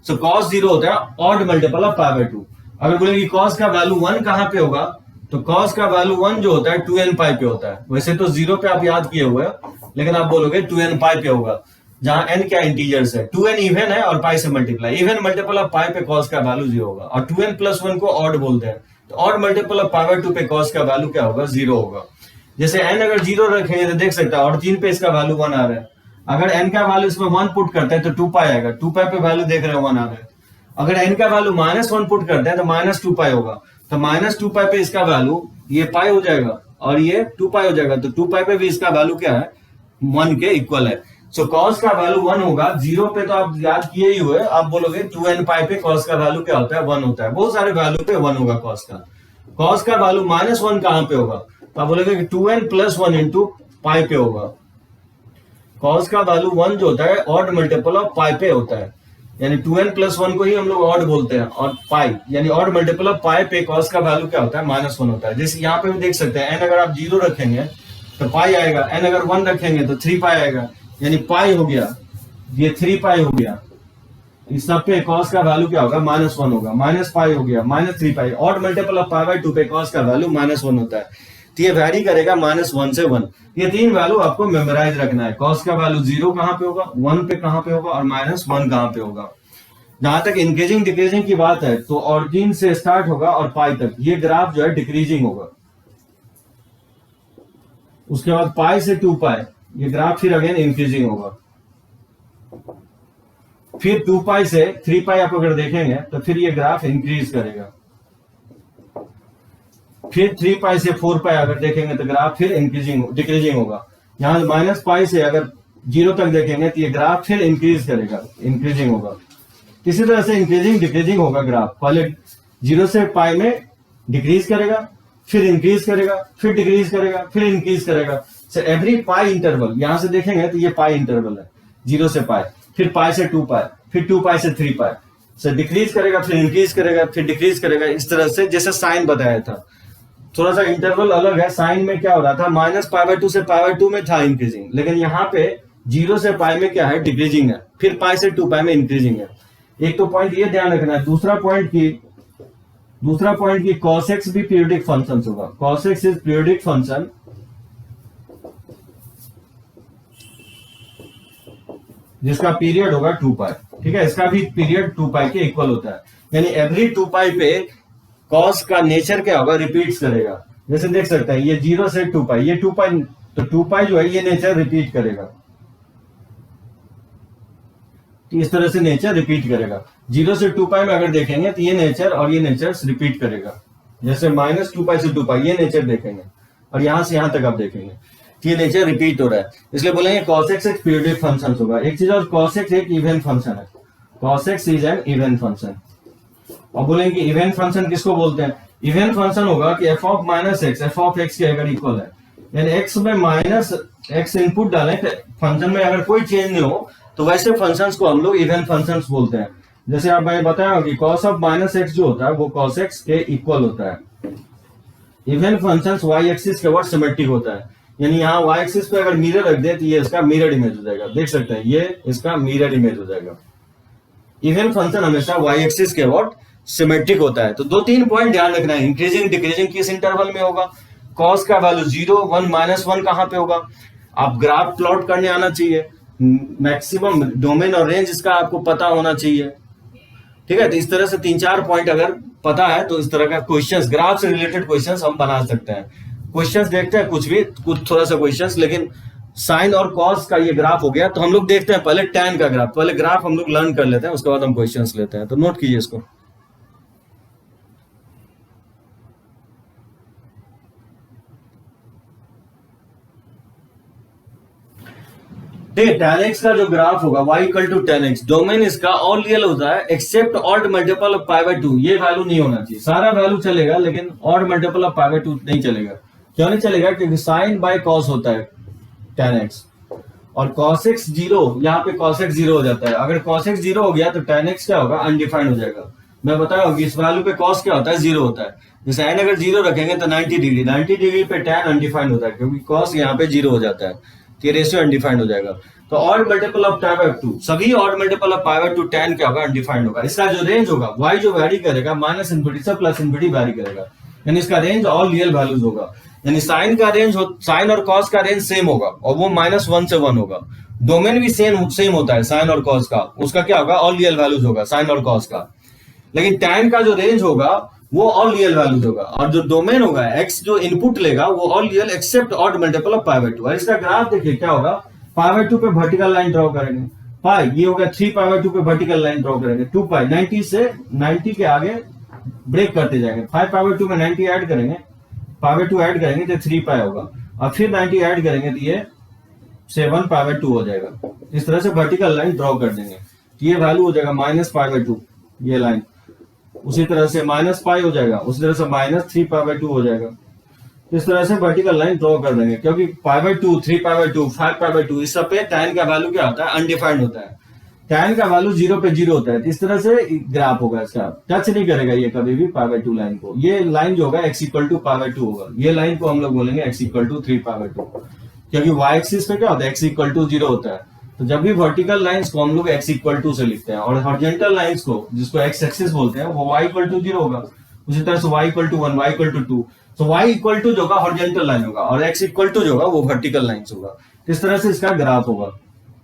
सो cos 0 होता है ऑड मल्टीपल ऑफ π/2। अगर बोलेंगे cos का वैल्यू 1 कहां पे होगा, तो cos का वैल्यू 1 जो होता है 2n पाई पे होता है। वैसे तो 0 पे आप याद किए हुए, लेकिन आप बोलोगे 2n पाई पे होगा, जहां n क्या इंटीजर्स है, 2n इवन है और पाई से मल्टीप्लाई, इवन मल्टीपल ऑफ पाई पे cos का वैल्यू 0 होगा। और 2n + 1 को ऑड बोलते हैं, तो ऑड मल्टीपल ऑफ π/2 पे cos का वैल्यू क्या होगा, 0 होगा। जैसे n अगर 0 रखेंगे तो देख सकते हैं और 3 पे इसका वैल्यू 1 आ रहा है। अगर n का वैल्यू इसमें 1 पुट करते हैं तो 2π आएगा, 2π पे वैल्यू देख रहे हैं 1 आ रहा है। अगर n का वैल्यू -1 पुट करते हैं तो -2π होगा, तो -2π पे इसका वैल्यू ये पाई हो जाएगा और ये 2π हो जाएगा, तो 2π पे भी इसका वैल्यू क्या है, 1 के इक्वल है। सो cos का वैल्यू 1 होगा। 0 पे तो आप याद किए ही हुए, आप बोलोगे 2n पाई पे cos का वैल्यू क्या होता है, 1 होता है। बहुत सारे वैल्यू पे 1 होगा cos का। cos का वैल्यू -1 कहां पे होगा, तो आप बोलोगे कि 2n + 1 × पाई पे होगा। cos का वैल्यू 1 जो होता है ऑड मल्टीपल ऑफ पाई पे होता है, यानी 2n + 1 को ही हम लोग ऑड बोलते हैं, और पाई यानी ऑड मल्टीपल ऑफ पाई पे cos का वैल्यू क्या होता है, -1 होता है। जैसे यहाँ पे भी देख सकते हैं n अगर आप 0 रखेंगे तो पाई आएगा, n अगर 1 रखेंगे तो 3π आएगा, यानी पाई हो गया, ये 3π हो गया। इस सब पे cos का वैल्यू क्या होगा, -1 होगा, -π हो गया, -3π। ऑड मल्टीपल ऑफ π/2 पे cos का वैल्यू -1 होता है। तो ये वैरी करेगा -1 से 1। ये 3 वैल्यू आपको मेमोराइज रखना है। cos का वैल्यू 0 कहां पे होगा, 1 पे कहां पे होगा और -1 कहां पे होगा। जहां तक इंक्रीजिंग डिक्रीजिंग की बात है तो ऑरिजिन से स्टार्ट होगा और पाई तक ये ग्राफ जो है डिक्रीजिंग होगा। उसके बाद पाई से 2π ये ग्राफ फिर अगेन इंक्रीजिंग होगा। फिर 2π से 3π आप अगर देखेंगे तो फिर ये ग्राफ इंक्रीज करेगा। फिर 3π से 4π अगर देखेंगे तो ग्राफ फिर डिक्रीजिंग होगा। यहां -π से अगर 0 तक देखेंगे तो ये ग्राफ फिर इंक्रीज करेगा, इंक्रीजिंग होगा। इसी तरह से इंक्रीजिंग डिक्रीजिंग होगा ग्राफ। पहले 0 से π में डिक्रीज करेगा, फिर इंक्रीज करेगा, फिर डिक्रीज करेगा, फिर इंक्रीज करेगा। सो एवरी पाई इंटरवल, यहां से देखेंगे तो ये पाई इंटरवल है, 0 से π, फिर π से 2π, फिर 2π से 3π। सो डिक्रीज करेगा, फिर इंक्रीज करेगा, फिर डिक्रीज करेगा। इस तरह से जैसे साइन बताया था, थोड़ा सा इंटरवल अलग है। साइन में क्या हो रहा था, -π/2 से π/2 में था इंक्रीजिंग, लेकिन यहाँ पे 0 से π में क्या है, डिक्रीजिंग है, फिर π से 2π में इंक्रीजिंग है। एक तो पॉइंट ये ध्यान रखना है। दूसरा पॉइंट की cos x भी पीरियोडिक फंक्शन होगा। cos x is periodic function जिसका पीरियड होगा 2π। ठीक है, इसका भी पीरियड 2π के इक्वल होता है। यानी एवरी 2π पे cos का नेचर क्या होगा, रिपीट करेगा। जैसे देख सकते हैं ये 0 से 2π, ये 2π, तो 2π जो है ये नेचर रिपीट करेगा। इस तरह से नेचर रिपीट करेगा। 0 से 2π में अगर देखेंगे तो ये नेचर और ये नेचर रिपीट करेगा। जैसे -2π से 2π ये नेचर देखेंगे और यहां से यहां तक आप देखेंगे तो ये नेचर रिपीट हो रहा है, इसलिए बोलेंगे cos x एक पीरियोडिक फंक्शन होगा। एक चीज और, cos x एक इवन फंक्शन है। cos x is N even function. और बोलेंगे इवन फंक्शन किसको बोलते हैं, इवन फंक्शन होगा कि f of -x f of x के अगर इक्वल है, यानी x में -x इनपुट डालें तो फंक्शन में अगर कोई चेंज नहीं हो तो वैसे फंक्शंस को हम लोग इवन फंक्शंस बोलते हैं। जैसे आप मैं बताया कि cos ऑफ -x जो होता है वो cos x के इक्वल होता है। इवन फंक्शंस y एक्सिस के ऊपर सिमेट्रिक होता है, यानी यहाँ y एक्सिस पे अगर मिरर रख दे तो ये इसका मिरर इमेज हो जाएगा, देख सकते हैं ये इसका मिरर इमेज हो जाएगा। इवन फंक्शन हमेशा y एक्सिस के अबाउट सिमेट्रिक होता है। तो 2-3 पॉइंट ध्यान रखना है, इंक्रीजिंग डिक्रीजिंग किस इंटरवल में होगा, कॉस का वैल्यू 0, 1, -1 कहाँ पे होगा, आप ग्राफ प्लॉट करने आना चाहिए, मैक्सिमम डोमेन और रेंज इसका आपको पता होना चाहिए। ठीक है, तो इस तरह से 3-4 पॉइंट अगर पता है तो इस तरह का क्वेश्चंस, ग्राफ से रिलेटेड क्वेश्चंस हम बना सकते हैं। क्वेश्चंस देखते हैं कुछ भी, कुछ थोड़ा सा क्वेश्चंस, लेकिन साइन और कॉस का ये ग्राफ हो गया तो हम लोग देखते हैं पहले टैन का ग्राफ, पहले ग्राफ हम लोग लर्न कर लेते हैं, उसके बाद हम क्वेश्चंस लेते हैं। तो नोट कीजिए इसको। देखिए tan x का जो ग्राफ होगा y equal to tan x, domain इसका ऑल रियल होता है except odd multiple of pi by 2, ये वैल्यू नहीं होना चाहिए, सारा वैल्यू चलेगा लेकिन odd multiple of pi by 2 नहीं चलेगा। क्यों नहीं चलेगा, क्योंकि साइन बाय कॉस होता है tan x, और cos x 0, यहाँ पे cos x 0 हो जाता है। अगर cos x 0 हो गया तो tan x क्या होगा, अनडिफाइंड हो जाएगा। मैं बताया इस वैल्यू पे cos क्या होता है, 0 होता है। जैसे n अगर 0 रखेंगे तो 90 डिग्री, 90 डिग्री पे tan अनडिफाइंड होता है क्योंकि cos यहाँ पे 0 हो जाता है, ये रेशियो अनडिफाइंड हो जाएगा। तो odd multiple of pi by 2, सभी odd multiple of pi by 2 tan क्या होगा, अनडिफाइंड होगा। इसका जो रेंज होगा y जो वैरी करेगा माइनस इनफिनिटी से प्लस इनफिनिटी वैरी करेगा, यानी इसका रेंज ऑल रियल वैल्यूज होगा। यानी साइन का रेंज, साइन और कॉस का रेंज सेम होगा और वो -1 से 1 होगा। डोमेन भी सेम होता है साइन और कॉस का, उसका क्या होगा, ऑल रियल वैल्यूज होगा साइन और कॉस का। लेकिन tan का जो रेंज होगा वो ऑल रियल वैल्यूज होगा, और जो डोमेन होगा x जो इनपुट लेगा वो all real except odd multiple of pi by 2। इसका ग्राफ देखिए क्या होगा, पाई बाय 2 पे वर्टिकल लाइन ड्रॉ करेंगे, पाई ये होगा 3 पाई बाय 2 पे वर्टिकल लाइन ड्रॉ करेंगे, 2 पाई 90 से 90 के आगे ब्रेक करते जाएंगे, 5 पाई बाय 2 में 90 ऐड करेंगे, पाई बाय 2 ऐड करेंगे तो 3 पाई होगा, और फिर 90 ऐड करेंगे तो ये 7 पाई बाय 2 हो जाएगा। इस तरह से वर्टिकल लाइन ड्रॉ कर देंगे, ये वैल्यू हो जाएगा -पाई बाय 2 ये लाइन, उसी तरह से -पाई हो जाएगा, उसी तरह से -3 पाई बाय 2 हो जाएगा। इस तरह से वर्टिकल लाइन ड्रॉ कर देंगे, क्योंकि पाई by 2, 3 pi by 2, 5 pi by 2 इस सब पे tan का वैल्यू क्या होता है, अनडिफाइंड होता है। tan का वैल्यू 0 पे 0 होता है, इस तरह से ग्राफ होगा इसका, टच नहीं करेगा ये कभी भी पाई बाय 2 लाइन को। ये लाइन जो होगा x equal to pi by 2 होगा, ये लाइन को हम लोग बोलेंगे x equal to 3 pi by 2, क्योंकि y एक्सिस पे क्या होता है, x इक्वल टू 0 होता है। तो जब भी वर्टिकल लाइंस को हम लोग x इक्वल टू से लिखते हैं, और हॉरिजॉन्टल लाइंस को जिसको x एक्सिस बोलते हैं वो y इक्वल टू 0 होगा, उसी तरह से y equal to 1, y equal to 2। तो y इक्वल टू जो होगा हॉरिजॉन्टल लाइन होगा, और x इक्वल टू जो होगा वो वर्टिकल लाइंस होगा। इस तरह से इसका ग्राफ होगा,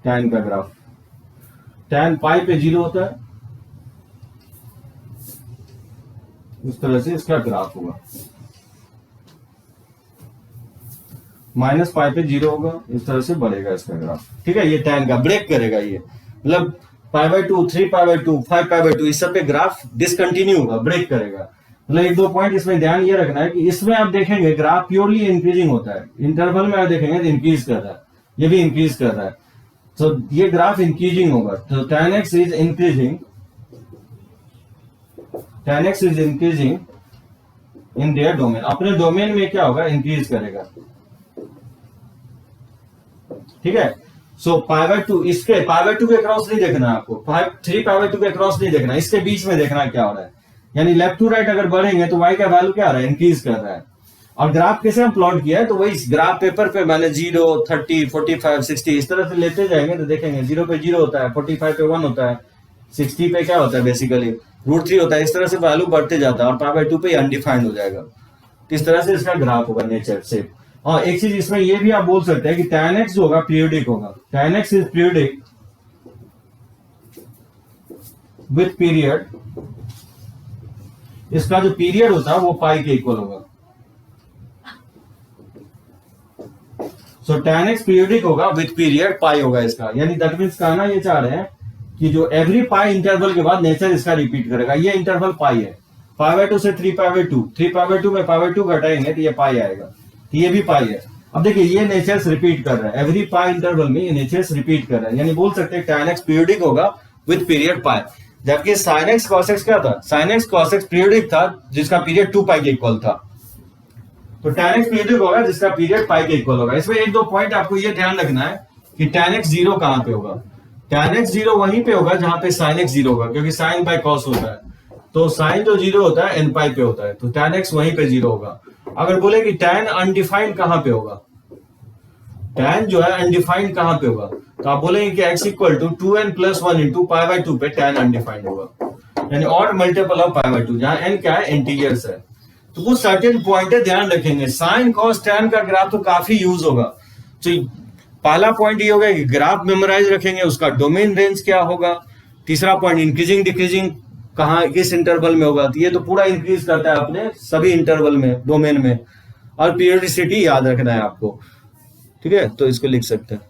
tan का ग्राफ, tan पाई पे 0 होता है, इस तरह से इसका ग्राफ होगा, -पाई पे 0 होगा, इस तरह से बढ़ेगा इसका ग्राफ। ठीक है, ये tan का ब्रेक करेगा, ये मतलब पाई by 2, 3 pi by 2, 5 pi by 2 इस सब पे ग्राफ डिसकंटिन्यू होगा, ब्रेक करेगा। मतलब 1-2 पॉइंट इसमें ध्यान ये रखना है कि इसमें आप देखेंगे ग्राफ प्योरली इंक्रीजिंग होता है, इंटरवल में आप देखेंगे तो इंक्रीज कर रहा है, ये भी इंक्रीज कर रहा है, तो ये ग्राफ इंक्रीजिंग होगा। तो tan x is increasing, tan x is increasing in their domain, अपने डोमेन में क्या होगा, इंक्रीज करेगा। ठीक है, सो पाई बाय 2, इसके पाई बाय 2 के क्रॉस नहीं देखना है आपको, 3 पाई बाय 2 के क्रॉस नहीं देखना, इसके बीच में देखना क्या हो रहा है, यानी लेफ्ट टू राइट अगर बढ़ेंगे तो y का वैल्यू क्या आ रहा है, इंक्रीज कर रहा है। और ग्राफ कैसे हम प्लॉट किया है, तो वही ग्राफ पेपर पे मैंने 0, 30, 45, 60 इस तरह से लेते जाएंगे तो देखेंगे 0 पे 0 होता है, 45 पे 1 होता है, 60 पे क्या होता है, बेसिकली √3 होता है। इस तरह से वैल्यू बढ़ते जाता है और पाई बाय 2 पे अनडिफाइंड हो जाएगा। इस तरह से इसका ग्राफ होगा नेचर से। और एक चीज इसमें ये भी आप बोल सकते हैं कि tan x जो होगा पीरियोडिक होगा, tan x is periodic with period, इसका जो पीरियड होता है वो पाई के इक्वल होगा। सो tan x पीरियोडिक होगा विथ पीरियड पाई होगा इसका, यानी दैट मींस कहना ये चाह रहे हैं कि जो एवरी पाई इंटरवल के बाद नेचर इसका रिपीट करेगा। ये इंटरवल पाई है, पाई बाय 2 से 3 पाई बाय 2, 3 पाई बाय 2 में पाई बाय 2 घटाएंगे तो ये पाई आएगा, तो ये भी पाई है। अब देखिए ये नेचर्स रिपीट कर रहा है, एवरी पाई इंटरवल में ये नेचर्स रिपीट कर रहा है, यानी बोल सकते हैं tan x पीरियोडिक होगा विथ पीरियड पाई। जबकि sin x cos x क्या था, sin x cos x periodic था जिसका पीरियड 2 पाई के इक्वल था, तो tan x पीरियोडिक होगा जिसका पीरियड पाई के इक्वल होगा। इसमें 1-2 पॉइंट आपको ये ध्यान रखना है कि tan x 0 कहां पे होगा, tan x 0 वहीं पे होगा जहां पे sin x 0 होगा, क्योंकि sin बाय cos होता है, तो sin जो 0 होता है n पाई पे होता है, तो tan x वहीं पे 0 होगा। अगर बोले कि tan अनडिफाइंड कहां पे होगा, tan जो है अनडिफाइंड कहाँ पे होगा, तो आप बोलेंगे कि x equal to 2n+1 into π/2 पे tan अनडिफाइंड होगा, यानी ऑड मल्टीपल ऑफ π/2, जहां n क्या है, इंटीजर्स है। तो कुछ सर्टेन पॉइंट ध्यान रखेंगे, साइन कॉस tan का ग्राफ तो काफी यूज होगा। तो पहला पॉइंट ये होगा कि ग्राफ मेमोराइज रखेंगे, उसका डोमेन रेंज क्या होगा। तीसरा पॉइंट इंक्रीजिंग डिक्रीजिंग कहाँ किस इंटरवल में होगा, तो ये तो पूरा इंक्रीज करता है अपने सभी इंटरवल में, डोमेन में। और पीरियोडिसिटी याद रखना है आपको, ठीक है, तो इसको लिख सकते हैं।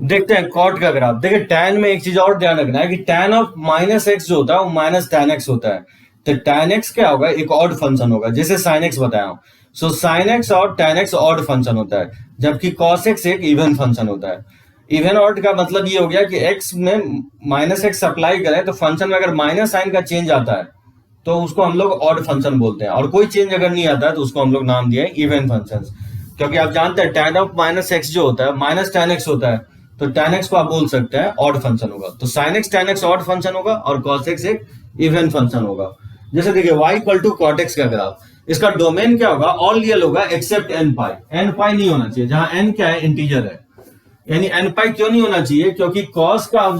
देखते हैं कॉट का ग्राफ। देखिए tan में एक चीज और ध्यान रखना है कि tan ऑफ -x जो होता है वो माइनस tan x होता है। तो tan x क्या होगा, एक ऑड फंक्शन होगा, जैसे sin x बताया हूं। सो sin x और tan x ऑड फंक्शन होता है, जबकि cos x एक इवन फंक्शन होता है। इवन ऑड का मतलब ये हो गया कि x में -x अप्लाई करें तो फंक्शन में अगर माइनस साइन का चेंज आता है तो उसको हम लोग ऑड फंक्शन बोलते हैं, और कोई चेंज अगर नहीं आता है तो उसको हम लोग नाम दिया है इवन फंक्शन। क्योंकि आप जानते हैं tan ऑफ -x जो होता है माइनस tan x होता है, तो tan x को आप बोल सकते हैं ऑड फंक्शन होगा। तो sin x tan x odd function होगा और cos x एक इवन फंक्शन होगा। जैसे देखिए y equal to cot x का ग्राफ, इसका डोमेन क्या होगा, ऑल रियल होगा except n pi. n pi नहीं होना चाहिए, जहां n क्या है, इंटीजर है। यानी n पाई क्यों नहीं होना चाहिए, क्योंकि cos का आप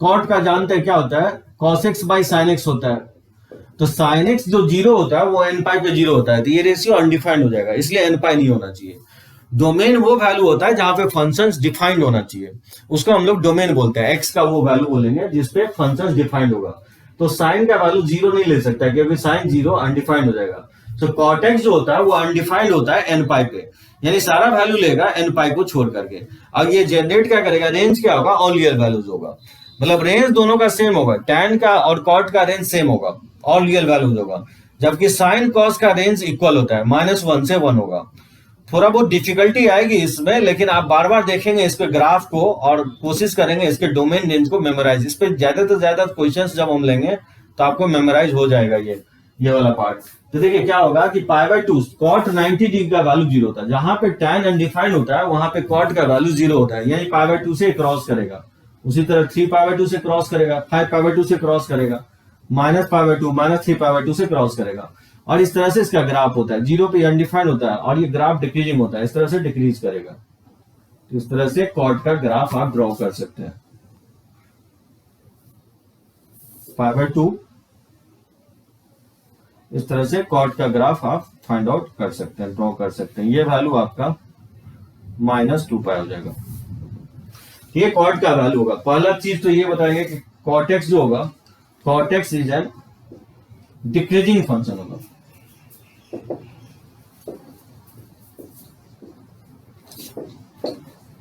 cot का जानते हैं क्या होता है, cos x by sin x होता है। तो sin x जो जीरो होता है वो n पाई पे जीरो होता है, तो ये रेशियो अनडिफाइंड हो जाएगा, इसलिए n पाई नहीं होना चाहिए। डोमेन वो वैल्यू होता है जहां पे फंक्शंस डिफाइंड होना चाहिए, उसको हम लोग डोमेन बोलते हैं। x का वो वैल्यू बोलेंगे जिसपे फंक्शंस डिफाइंड होगा। तो साइन का वैल्यू जीरो नहीं ले सकता, क्योंकि साइन जीरो अनडिफाइंड हो जाएगा। तो cot x जो होता है वो अनडिफाइंड होता है n पाई पे, यानी सारा वैल्यू लेगा n पाई को छोड़ करके। अब ये जनरेट क्या करेगा, रेंज क्या होगा, ऑल रियल वैल्यूज होगा। मतलब रेंज दोनों का सेम होगा, tan का और cot का रेंज सेम होगा, ऑल रियल वैल्यूज होगा। जबकि साइन cos का रेंज इक्वल होता है, -1 से 1 होगा। थोड़ा बहुत डिफिकल्टी आएगी इसमें, लेकिन आप बार बार देखेंगे इस पे ग्राफ को और कोशिश करेंगे इसके डोमेन रेंज को मेमोराइज। इस पे ज्यादा से ज्यादा क्वेश्चंस जब हम लेंगे तो आपको मेमोराइज हो जाएगा ये वाला पार्ट। तो देखिए क्या होगा कि π/2 cot 90 डिग्री का वैल्यू जीरो होता है, जहां पे tan अनडिफाइंड होता है वहां पे cot का वैल्यू जीरो होता है, यानी π/2 से क्रॉस करेगा। उसी तरह 3π/2 से क्रॉस करेगा, 5π/2 से क्रॉस करेगा, -π/2 -3π/2 से क्रॉस करेगा। और इस तरह से इसका ग्राफ होता है, जीरो पे अनडिफाइंड होता है और ये ग्राफ डिक्रीजिंग होता है, इस तरह से डिक्रीज करेगा। तो इस तरह से कॉट का ग्राफ आप ड्रॉ कर सकते हैं। π/2 इस तरह से कॉट का ग्राफ आप फाइंड आउट कर सकते हैं, ड्रॉ कर सकते हैं। ये वैल्यू आपका -2π हो जाएगा। ये कॉट का वैल्यू होगा। पहला चीज तो ये बताएंगे कि cot x जो होगा, cot x is N decreasing function होगा।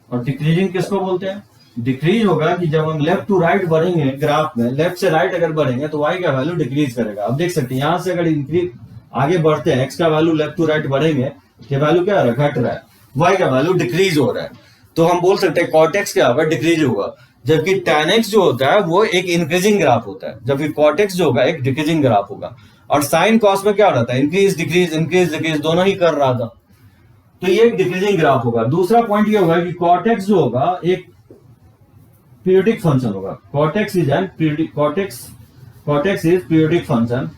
और डिक्रीजिंग किसको बोलते हैं, डिक्रीज होगा कि जब हम लेफ्ट टू राइट बढ़ेंगे ग्राफ में, लेफ्ट से राइट अगर बढ़ेंगे तो y का वैल्यू डिक्रीज करेगा। अब देख सकते हैं यहां से अगर इंक्रीज आगे बढ़ते हैं, x का वैल्यू लेफ्ट टू राइट बढ़ेंगे, ये वैल्यू क्या हो रहा है, घट रहा है, y का वैल्यू डिक्रीज हो रहा है। तो हम बोल सकते हैं cot x क्या होगा, डिक्रीज होगा। जबकि tan x जो होता है वो एक इंक्रीजिंग ग्राफ होता है, जबकि cot x जो होगा एक डिक्रीजिंग ग्राफ होगा। और साइन कॉस में क्या हो रहा था, इंक्रीज डिक्रीज दोनों ही कर रहा था, तो ये एक डिक्रीजिंग ग्राफ होगा। दूसरा पॉइंट ये होगा कि cot x जो होगा एक पीरियोडिक फंक्शन होगा। cot x is N periodic, cot x is periodic function.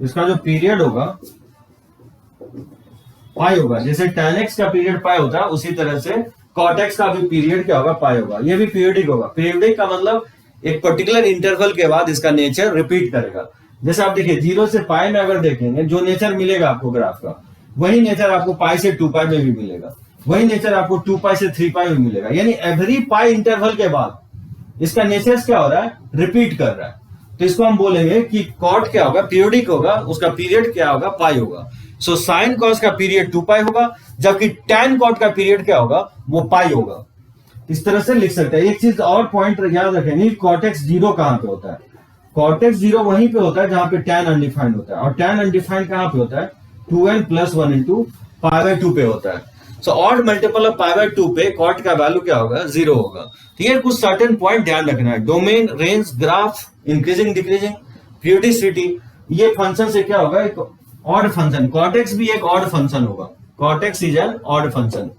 इसका जो पीरियड होगा पाई होगा, जैसे tan x का पीरियड पाई होता है उसी तरह से cot x का भी पीरियड क्या होगा, पाई होगा। ये भी पीरियोडिक होगा। पीरियोडिक का मतलब एक पर्टिकुलर इंटरवल के बाद इसका नेचर रिपीट करेगा। जैसे आप देखिए 0 से पाई में अगर देखेंगे, जो नेचर मिलेगा आपको ग्राफ का, वही नेचर आपको पाई से 2 पाई में भी मिलेगा, वही नेचर आपको 2 पाई से 3 पाई में मिलेगा। यानी एवरी पाई इंटरवल के बाद इसका नेचर क्या हो रहा है, रिपीट कर रहा है। तो इसको हम बोलेंगे कि कॉट क्या होगा, पीरियोडिक होगा, उसका पीरियड क्या होगा, पाई होगा। सो साइन कॉस का पीरियड 2 पाई होगा, जबकि टैन कॉट का पीरियड क्या होगा, वो पाई होगा। इस तरह से लिख सकते हैं। एक चीज और पॉइंट याद रखेंगे, cot x जीरो कहां पे होता है, cot x जीरो वहीं पे होता है जहां पे tan अनडिफाइंड होता है। और tan अनडिफाइंड कहां पे होता है, 2n+1 इंटू π/2 पे होता है। सो ऑड मल्टीपल ऑफ π/2 पे cot का वैल्यू क्या होगा, जीरो होगा। तो ये कुछ सर्टेन पॉइंट ध्यान रखना है, domain, range, graph, increasing decreasing, periodicity. ये फंक्शन से क्या होगा, एक ऑड फंक्शन, cot x भी एक ऑड फंक्शन होगा। cot x is an odd function.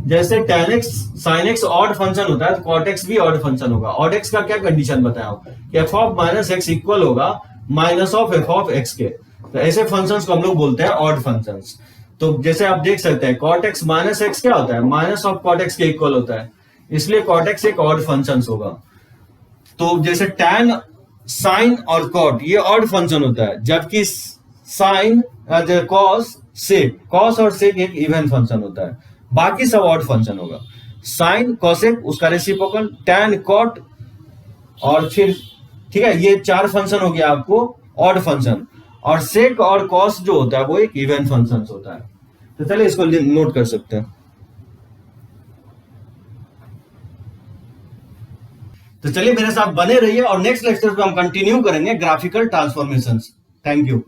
जैसे tan x sin x odd function होता है तो cot x भी ऑड फंक्शन होगा। ऑड x का क्या कंडीशन बताया कि f of minus x equal होगा minus of f of x के। तो ऐसे फंक्शंस को हम लोग बोलते हैं ऑड फंक्शंस। तो जैसे आप देख सकते हैं cot x माइनस एक्स क्या होता है, माइनस ऑफ cot x के इक्वल होता है, इसलिए cot x एक ऑड फंक्शन होगा। तो जैसे tan साइन और cot ये ऑड फंक्शन होता है, जबकि साइन कॉस सेक, कॉस और सेक एक इवन फंक्शन होता है, बाकी सब ऑड फंक्शन होगा। साइन कॉसेक उसका रेसिप्रोकल, टैन कॉट और फिर ठीक है, ये चार फंक्शन हो गया आपको ऑड फंक्शन, और सेक और कॉस जो होता है वो एक इवन फंक्शन होता है। तो चलिए इसको नोट कर सकते हैं। तो चलिए मेरे साथ बने रहिए और नेक्स्ट लेक्चर पे हम कंटिन्यू करेंगे ग्राफिकल ट्रांसफॉर्मेशंस। Thank you.